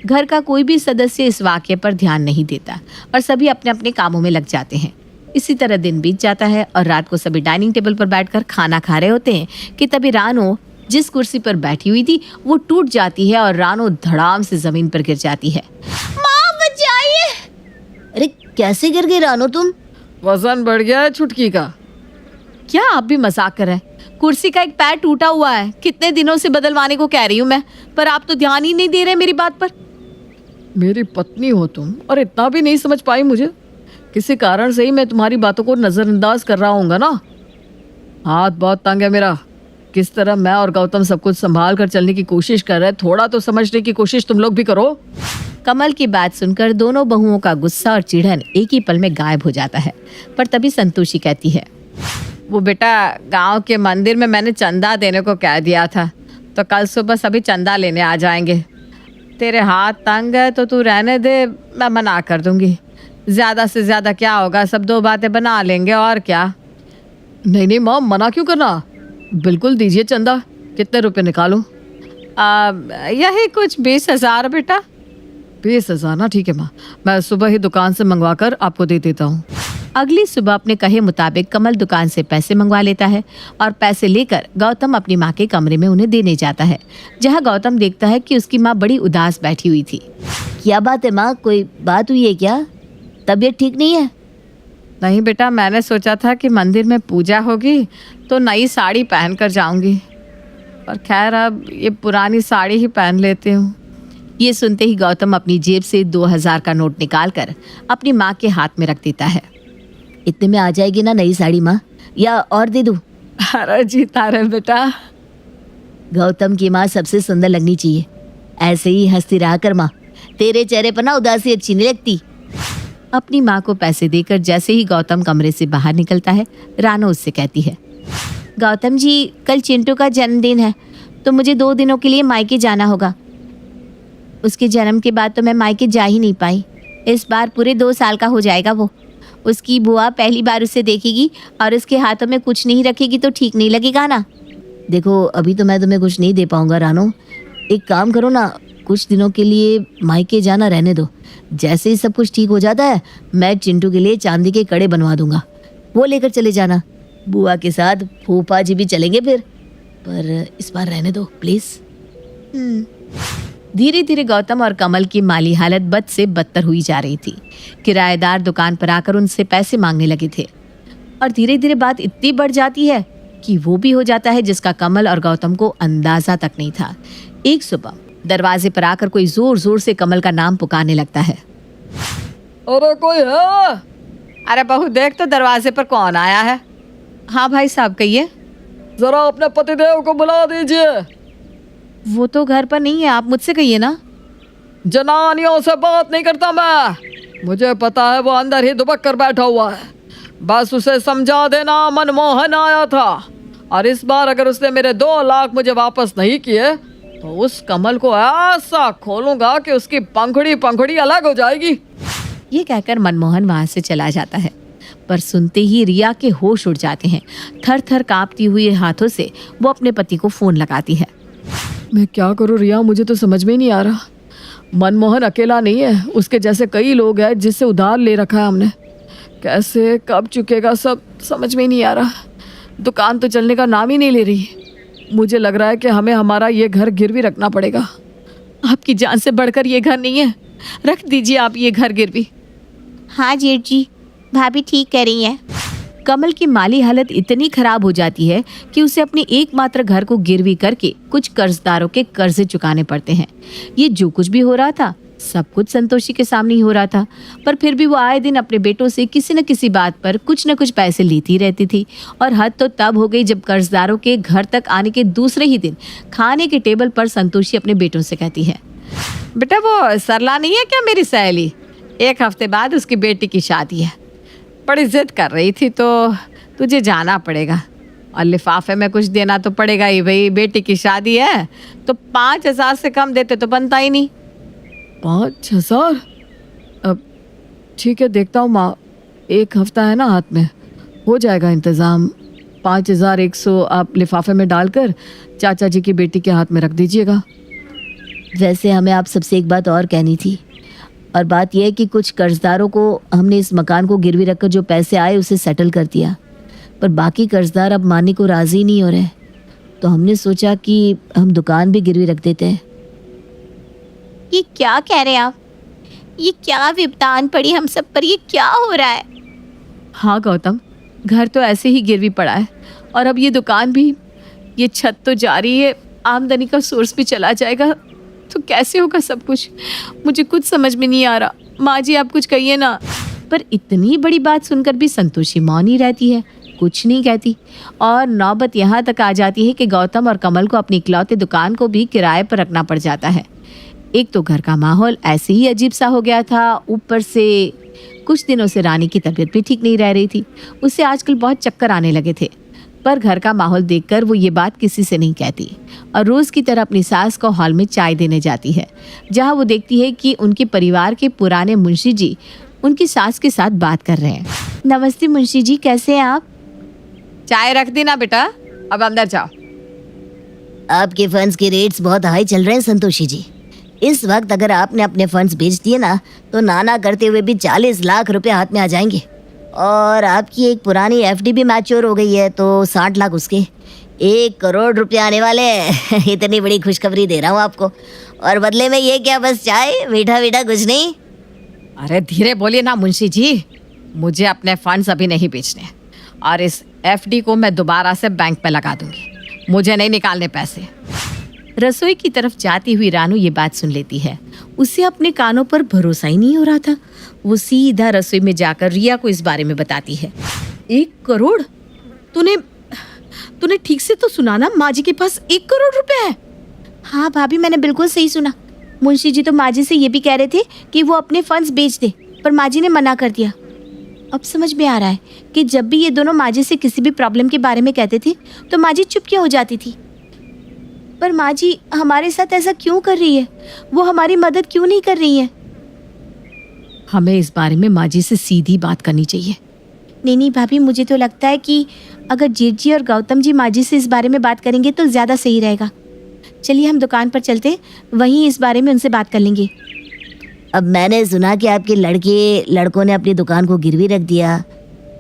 S5: घर का कोई भी सदस्य इस वाक्य पर ध्यान नहीं देता और सभी अपने अपने कामों में लग जाते हैं। इसी तरह दिन बीत जाता है और रात को सभी डाइनिंग टेबल पर बैठकर खाना खा रहे होते हैं कि तभी रानो जिस कुर्सी पर बैठी हुई थी वो टूट जाती है और रानो धड़ाम से जमीन पर गिर जाती है।
S6: माँ बचाइए! अरे कैसे गिर गई रानो तुम?
S3: वजन बढ़ गया है छुटकी का।
S5: क्या आप भी मजाक कर रहे हैं? कुर्सी का एक पैर टूटा हुआ है, कितने दिनों से बदलवाने को कह रही हूँ मैं, पर आप तो ध्यान ही नहीं दे रहे मेरी बात पर।
S3: मेरी पत्नी हो तुम और इतना भी नहीं समझ पाई मुझे? किसी कारण से ही मैं तुम्हारी बातों को नजरअंदाज कर रहा हूँगा ना। हाथ बहुत तंग है मेरा। किस तरह मैं और गौतम सब कुछ संभाल कर चलने की कोशिश कर रहे हैं, थोड़ा तो समझने की कोशिश तुम लोग भी करो।
S5: कमल की बात सुनकर दोनों बहुओं का गुस्सा और चिढ़न एक ही पल में गायब हो जाता है। पर तभी संतोषी कहती है,
S1: वो बेटा, गांव के मंदिर में मैंने चंदा देने को कह दिया था, तो कल सुबह सभी चंदा लेने आ जाएंगे। तेरे हाथ तंग है तो तू रहने दे, मैं मना कर दूंगी। ज्यादा से ज्यादा क्या होगा, सब 2 बातें बना लेंगे और क्या।
S3: नहीं नहीं माँ, मना क्यों करना, बिल्कुल दीजिए चंदा। कितने रुपए निकालूं?
S1: यही कुछ 20,000 बेटा।
S3: 20,000 ना, ठीक है माँ, मैं सुबह ही दुकान से मंगवा कर आपको दे देता हूँ।
S5: अगली सुबह अपने कहे मुताबिक कमल दुकान से पैसे मंगवा लेता है और पैसे लेकर गौतम अपनी माँ के कमरे में उन्हें देने जाता है, जहाँ गौतम देखता है कि उसकी माँ बड़ी उदास बैठी हुई थी।
S2: क्या बात है माँ, कोई बात हुई है क्या? तबीयत ठीक नहीं है?
S1: नहीं बेटा, मैंने सोचा था कि मंदिर में पूजा होगी तो नई साड़ी पहन कर जाऊंगी, पर खैर अब ये पुरानी साड़ी ही पहन लेती हूँ।
S5: ये सुनते ही गौतम अपनी जेब से 2,000 का नोट निकालकर अपनी माँ के हाथ में रख देता है।
S2: इतने में आ जाएगी ना नई साड़ी माँ, या और दे दूँ?
S1: अरे जीता रहे बेटा।
S2: गौतम की माँ सबसे सुंदर लगनी चाहिए, ऐसे ही हंसती रहा कर माँ, तेरे चेहरे पर ना उदासी अच्छी नहीं लगती।
S5: अपनी माँ को पैसे देकर जैसे ही गौतम कमरे से बाहर निकलता है, रानो उससे कहती है,
S6: गौतम जी, कल चिंटू का जन्मदिन है तो मुझे 2 दिनों के लिए मायके जाना होगा। उसके जन्म के बाद तो मैं मायके जा ही नहीं पाई। इस बार पूरे 2 साल का हो जाएगा वो। उसकी बुआ पहली बार उसे देखेगी और उसके हाथों में कुछ नहीं रखेगी तो ठीक नहीं लगेगा ना।
S2: देखो अभी तो मैं तुम्हें कुछ नहीं दे पाऊंगा रानो, एक काम करो ना, कुछ दिनों के लिए मायके जाना रहने दो। जैसे ही सब कुछ ठीक हो जाता है मैं चिंटू के लिए चांदी के कड़े बनवा दूंगा, वो लेकर चले जाना। बुआ के साथ फूफा जी भी चलेंगे फिर, पर इस बार रहने दो प्लीज।
S5: धीरे धीरे गौतम और कमल की माली हालत बद से बदतर हुई जा रही थी। किराएदार दुकान पर आकर उनसे पैसे मांगने लगे थे और धीरे धीरे बात इतनी बढ़ जाती है कि वो भी हो जाता है जिसका कमल और गौतम को अंदाजा तक नहीं था। एक सुबह दरवाजे पर आकर कोई जोर जोर से कमल का नाम पुकारने लगता है।
S3: अरे कोई है?
S1: अरे बहू देख तो दरवाजे पर कौन आया है।
S5: हाँ भाई साहब, कहिए।
S3: जरा अपने पतिदेव को बुला दीजिए।
S5: वो तो घर पर नहीं है, आप मुझसे कहिए ना।
S3: जनानियों से बात नहीं करता मैं, मुझे पता है वो अंदर ही दुबक कर बैठा हुआ है। बस उसे समझा देना मनमोहन आया था, और इस बार अगर उसने मेरे 2 लाख मुझे वापस नहीं किए तो उस कमल को ऐसा खोलूंगा कि उसकी पंखुड़ी अलग हो जाएगी।
S5: ये कहकर मनमोहन वहां से चला जाता है, पर सुनते ही रिया के होश उड़ जाते हैं। थर थर कांपती हुई हाथों से वो अपने पति को फोन लगाती है।
S3: मैं क्या करूं रिया, मुझे तो समझ में नहीं आ रहा। मनमोहन अकेला नहीं है, उसके जैसे कई लोग हैं जिससे उधार ले रखा है हमने। कैसे कब चुकेगा सब समझ में ही नहीं आ रहा। दुकान तो चलने का नाम ही नहीं ले रही। मुझे लग रहा है कि हमें हमारा ये घर गिरवी रखना पड़ेगा।
S5: आपकी जान से बढ़कर ये घर नहीं है, रख दीजिए आप ये घर गिरवी।
S6: हाँ जेठ जी, भाभी ठीक कह रही हैं।
S5: कमल की माली हालत इतनी खराब हो जाती है कि उसे अपने एकमात्र घर को गिरवी करके कुछ कर्जदारों के कर्जे चुकाने पड़ते हैं। ये जो कुछ भी हो रहा था सब कुछ संतोषी के सामने ही हो रहा था, पर फिर भी वो आए दिन अपने बेटों से किसी न किसी बात पर कुछ न कुछ पैसे लेती रहती थी। और हद तो तब हो गई जब कर्जदारों के घर तक आने के दूसरे ही दिन खाने के टेबल पर संतोषी अपने बेटों से कहती है,
S1: बेटा वो सरला नहीं है क्या मेरी सहेली, 1 हफ्ते बाद उसकी बेटी की शादी है। बड़ी जिद कर रही थी तो तुझे जाना पड़ेगा, और लिफाफे में कुछ देना तो पड़ेगा ही भाई, बेटी की शादी है तो 5,000 से कम देते तो बनता ही नहीं।
S3: 5,000? अब ठीक है, देखता हूँ माँ, 1 हफ्ता है ना हाथ में, हो जाएगा इंतज़ाम। 5,100 आप लिफाफे में डालकर चाचा जी की बेटी के हाथ में रख दीजिएगा।
S2: वैसे हमें आप सबसे एक बात और कहनी थी, और बात यह है कि कुछ कर्जदारों को हमने इस मकान को गिरवी रखकर जो पैसे आए उसे सेटल कर दिया, पर बाकी कर्जदार अब मानने को राजी नहीं हो रहे, तो हमने सोचा कि हम दुकान भी गिरवी रख देते हैं।
S6: ये क्या कह रहे हैं आप? ये क्या विपदान पड़ी हम सब पर, ये क्या हो रहा है?
S5: हाँ गौतम, घर तो ऐसे ही गिरवी पड़ा है और अब ये दुकान भी, ये छत तो जा रही है, आमदनी का सोर्स भी चला जाएगा, तो कैसे होगा सब कुछ? मुझे कुछ समझ में नहीं आ रहा। माँ जी आप कुछ कहिए ना। पर इतनी बड़ी बात सुनकर भी संतोषी मौन ही रहती है, कुछ नहीं कहती। और नौबत यहाँ तक आ जाती है कि गौतम और कमल को अपनी इकलौती दुकान को भी किराए पर रखना पड़ जाता है। एक तो घर का माहौल ऐसे ही अजीब सा हो गया था, ऊपर से कुछ दिनों से रानी की तबीयत भी ठीक नहीं रह रही थी। उसे आजकल बहुत चक्कर आने लगे थे। पर घर का माहौल देखकर वो ये बात किसी से नहीं कहती और रोज की तरह अपनी सास को हॉल में चाय देने जाती है, जहाँ वो देखती है कि उनके परिवार के पुराने मुंशी जी उनकी सास के साथ बात कर रहे हैं। नमस्ते मुंशी जी, कैसे हैं आप?
S1: चाय रख दी ना बेटा, अब अंदर जाओ।
S7: आपके फंड्स के रेट्स बहुत हाई चल रहे हैं संतोषी जी। इस वक्त अगर आपने अपने फंड्स बेच दिए ना तो नाना करते हुए भी 40 लाख रुपए हाथ में आ जाएंगे। और आपकी एक पुरानी एफडी भी मैच्योर हो गई है तो 60 लाख उसके 1 करोड़ रुपए आने वाले हैं। इतनी बड़ी खुशखबरी दे रहा हूँ आपको। और बदले में ये क्या, बस चाय, मीठा मीठा कुछ नहीं?
S1: अरे धीरे बोलिए ना मुंशी जी, मुझे अपने फंड्स अभी नहीं बेचने और इस एफडी को मैं दोबारा से बैंक में लगा दूंगी, मुझे नहीं निकालने पैसे।
S5: रसोई की तरफ जाती हुई रानू ये बात सुन लेती है। उसे अपने कानों पर भरोसा ही नहीं हो रहा था। वो सीधा रसोई में जाकर रिया को इस बारे में बताती है। 1 करोड़? तूने ठीक से तो सुना ना, माँ जी के पास 1 करोड़ रुपए है।
S6: हाँ भाभी, मैंने बिल्कुल सही सुना। मुंशी जी तो माँ जी से ये भी कह रहे थे कि वो अपने फंड्स बेच दे, पर माँ जी ने मना कर दिया। अब समझ में आ रहा है कि जब भी ये दोनों माँ जी से किसी भी प्रॉब्लम के बारे में कहते थे तो माँ जी चुप क्यों हो जाती थी। पर माँ जी हमारे साथ ऐसा क्यों कर रही है? वो हमारी मदद क्यों नहीं कर रही है?
S5: हमें इस बारे में माँ जी से सीधी बात करनी चाहिए।
S6: नहीं भाभी, मुझे तो लगता है कि अगर जेठ जी और गौतम जी माँ जी से इस बारे में बात करेंगे तो ज़्यादा सही रहेगा। चलिए हम दुकान पर चलते, वहीं इस बारे में उनसे बात कर लेंगे।
S7: अब मैंने सुना कि आपके लड़कों ने अपनी दुकान को गिरवी रख दिया।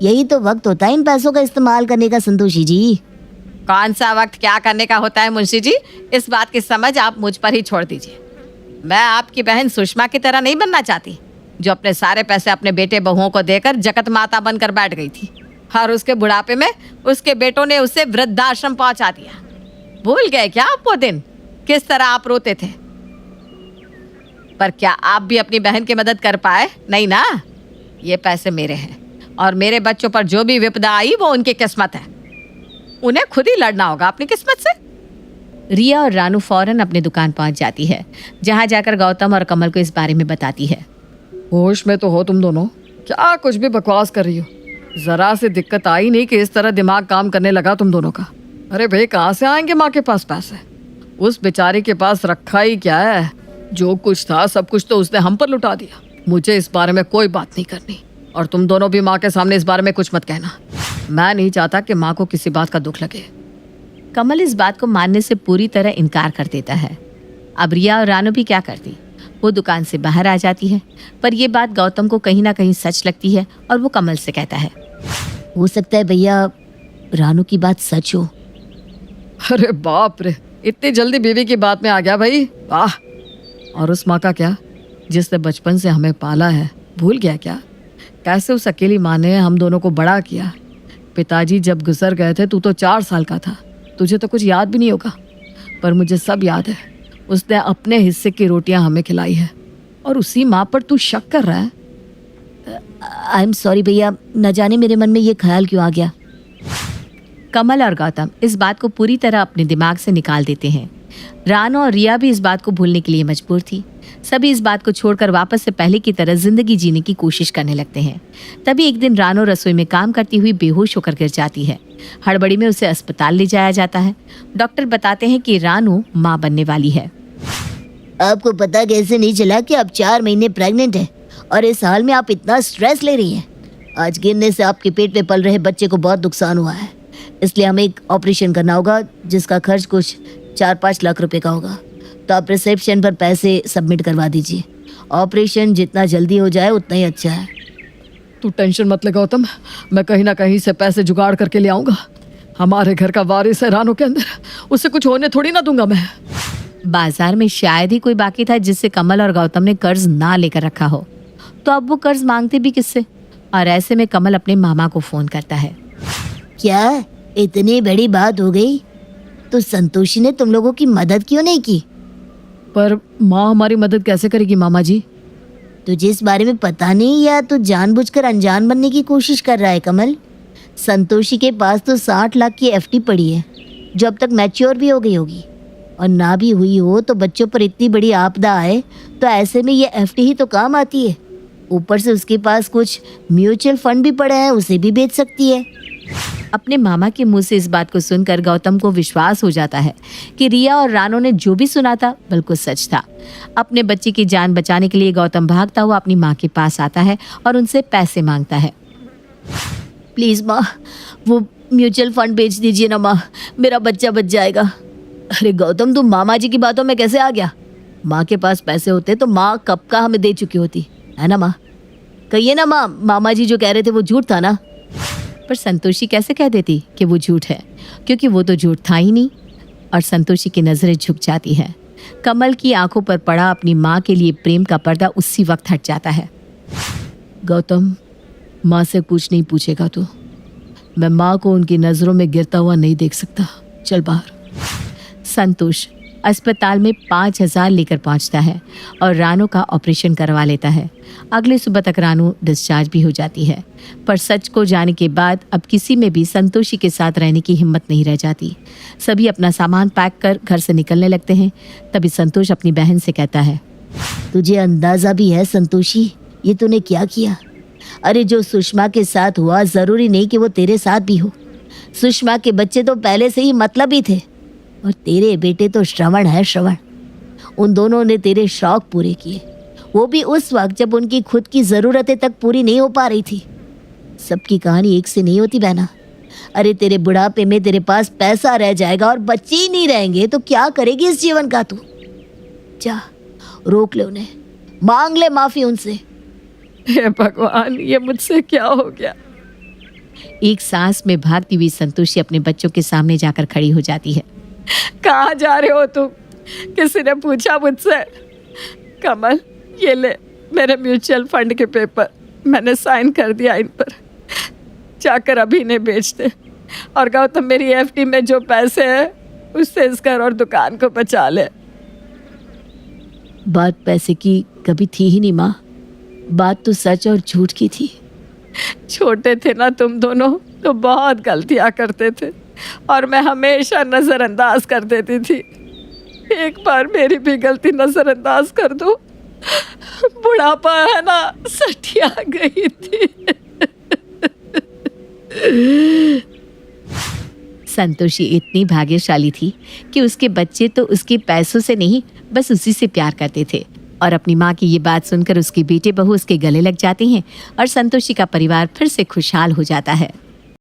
S7: यही तो वक्त होता है इन पैसों का इस्तेमाल करने का संतोषी जी।
S1: कौन सा वक्त क्या करने का होता है मुंशी जी, इस बात की समझ आप मुझ पर ही छोड़ दीजिए। मैं आपकी बहन सुषमा की तरह नहीं बनना चाहती, जो अपने सारे पैसे अपने बेटे बहुओं को देकर जगत माता बनकर बैठ गई थी और उसके बुढ़ापे में उसके बेटों ने उसे वृद्धाश्रम पहुंचा दिया। भूल गए क्या आप वो दिन, किस तरह आप रोते थे? पर क्या आप भी अपनी बहन की मदद कर पाए? नहीं ना। ये पैसे मेरे हैं और मेरे बच्चों पर जो भी विपदा आई वो उनकी किस्मत है, उन्हें खुद ही लड़ना होगा अपनी किस्मत से।
S5: रिया और रानू फौरन अपने दुकान पहुंच जाती है, जहां जाकर गौतम और कमल को इस बारे में बताती है।
S3: होश में तो हो तुम दोनों, क्या कुछ भी बकवास कर रही हो? जरा से दिक्कत आई नहीं कि इस तरह दिमाग काम करने लगा तुम दोनों का। अरे भाई, कहाँ से आएंगे माँ के पास पैसे? उस बेचारी के पास रखा ही क्या है, जो कुछ था सब कुछ तो उसने हम पर लुटा दिया। मुझे इस बारे में कोई बात नहीं करनी और तुम दोनों भी माँ के सामने इस बारे में कुछ मत कहना। मैं नहीं चाहता कि माँ को किसी बात का दुख लगे।
S5: कमल इस बात को मानने से पूरी तरह इनकार कर देता है। अब रिया और रानू भी क्या करती, वो दुकान से बाहर आ जाती है। पर यह बात गौतम को कहीं ना कहीं सच लगती है और वो कमल से कहता है,
S7: हो सकता है भैया रानू की बात सच हो।
S3: अरे बाप रे, इतनी जल्दी बीवी की बात में आ गया भाई, वाह। और उस माँ का क्या, जिसने बचपन से हमें पाला है, भूल गया क्या? कैसे उस अकेली माँ ने हम दोनों को बड़ा किया। पिताजी जब गुजर गए थे तू तो 4 साल का था, तुझे तो कुछ याद भी नहीं होगा, पर मुझे सब याद है। उसने अपने हिस्से की रोटियां हमें खिलाई है और उसी माँ पर तू शक कर रहा है।
S7: आई एम सॉरी भैया, न जाने मेरे मन में ये ख्याल क्यों आ गया।
S5: कमल और गौतम इस बात को पूरी तरह अपने दिमाग से निकाल देते हैं। रानू और रिया भी इस बात को भूलने के लिए मजबूर थी। सभी इस बात को छोड़कर वापस से पहले की तरह जिंदगी जीने की कोशिश करने लगते हैं। तभी एक दिन रानू रसोई में काम करती हुई बेहोश होकर गिर जाती है। हड़बड़ी में उसे अस्पताल ले जाया जाता है। डॉक्टर बताते हैं कि रानू माँ बनने वाली है।
S7: आपको पता कैसे नहीं चला कि आप 4 महीने प्रेग्नेंट हैं और इस हाल में आप इतना स्ट्रेस ले रही हैं? आज गिरने से आपके पेट में पल रहे बच्चे को बहुत नुकसान हुआ है, इसलिए हमें एक ऑपरेशन करना होगा जिसका खर्च कुछ 4-5 लाख रुपए का होगा। तो आप रिसेप्शन पर पैसे सबमिट करवा दीजिए। ऑपरेशन जितना जल्दी हो जाए उतना ही अच्छा है।
S3: तू टेंशन मत ले गौतम, मैं कहीं ना कहीं से पैसे जुगाड़ करके ले आऊंगा। हमारे घर का वारिस है रानू के अंदर, उसे कुछ होने थोड़ी ना दूंगा मैं।
S5: बाजार में शायद ही कोई बाकी था जिससे कमल और गौतम ने कर्ज ना लेकर रखा हो, तो अब वो कर्ज मांगते भी किससे? और ऐसे में कमल अपने मामा को फोन करता है।
S7: क्या इतनी बड़ी बात हो गई तो संतोषी ने तुम लोगों की मदद क्यों नहीं की?
S3: पर माँ हमारी मदद कैसे करेगी मामा जी?
S7: तुझे इस बारे में पता नहीं या तू जानबूझकर अनजान बनने की कोशिश कर रहा है कमल? संतोषी के पास तो 60 लाख की एफडी पड़ी है जो अब तक मैच्योर भी हो गई होगी, और ना भी हुई हो तो बच्चों पर इतनी बड़ी आपदा आए तो ऐसे में ये एफडी ही तो काम आती है। ऊपर से उसके पास कुछ म्यूचुअल फंड भी पड़े हैं, उसे भी बेच सकती है।
S5: अपने मामा के मुंह से इस बात को सुनकर गौतम को विश्वास हो जाता है कि रिया और रानो ने जो भी सुना था बिल्कुल सच था। अपने बच्चे की जान बचाने के लिए गौतम भागता हुआ अपनी माँ के पास आता है और उनसे पैसे मांगता है।
S7: प्लीज माँ, वो म्यूचुअल फंड बेच दीजिए ना माँ, मेरा बच्चा बच जाएगा।
S5: अरे गौतम, तुम मामा जी की बातों में कैसे आ गया? माँ के पास पैसे होते तो माँ कब का हमें दे चुकी होती, है ना माँ? कहिए ना माँ, मामा जी जो कह रहे थे वो झूठ था ना? पर संतोषी कैसे कह देती कि वो झूठ है, क्योंकि वो तो झूठ था ही नहीं। और संतोषी की नजरें झुक जाती है। कमल की आंखों पर पड़ा अपनी माँ के लिए प्रेम का पर्दा उसी वक्त हट जाता है। गौतम, माँ से कुछ नहीं पूछेगा तो मैं माँ को उनकी नजरों में गिरता हुआ नहीं देख सकता। चल बाहर। संतोष अस्पताल में 5,000 लेकर पहुंचता है और रानू का ऑपरेशन करवा लेता है। अगली सुबह तक रानू डिस्चार्ज भी हो जाती है। पर सच को जाने के बाद अब किसी में भी संतोषी के साथ रहने की हिम्मत नहीं रह जाती। सभी अपना सामान पैक कर घर से निकलने लगते हैं। तभी संतोष अपनी बहन से कहता है,
S7: तुझे अंदाजा भी है संतोषी ये तूने क्या किया? अरे जो सुषमा के साथ हुआ जरूरी नहीं कि वो तेरे साथ भी हो। सुषमा के बच्चे तो पहले से ही मतलबी थे और तेरे बेटे तो श्रवण है श्रवण। उन दोनों ने तेरे शौक पूरे किए, वो भी उस वक्त जब उनकी खुद की ज़रूरतें तक पूरी नहीं हो पा रही थी। सबकी कहानी एक से नहीं होती बहना। अरे तेरे बुढ़ापे में तेरे पास पैसा रह जाएगा और बच्चे ही नहीं रहेंगे तो क्या करेगी इस जीवन का तू? जा रोक ले उन्हें, मांग ले माफी उनसे।
S3: हे भगवान, ये मुझसे क्या हो गया?
S5: एक सांस में भागती हुई संतोषी अपने बच्चों के सामने जाकर खड़ी हो जाती है।
S3: कहाँ जा रहे हो तुम? किसी ने पूछा मुझसे? कमल, ये ले मेरे म्यूचुअल फंड के पेपर, मैंने साइन कर दिया इन पर, जाकर अभी इन्हें बेच दे। और गौतम, मेरी एफडी में जो पैसे हैं उससे इस घर और दुकान को बचा ले।
S5: बात पैसे की कभी थी ही नहीं माँ, बात तो सच और झूठ की थी।
S3: छोटे थे ना तुम दोनों तो बहुत गलतियां करते थे और मैं हमेशा नजरअंदाज कर देती थी। एक बार मेरी भी गलती नजरअंदाज कर दो, बुढ़ापा है ना, सठिया गई थी।
S5: संतोषी इतनी भाग्यशाली थी कि उसके बच्चे तो उसके पैसों से नहीं बस उसी से प्यार करते थे। और अपनी माँ की ये बात सुनकर उसके बेटे बहू उसके गले लग जाते हैं और संतोषी का परिवार फिर से खुशहाल हो जाता है।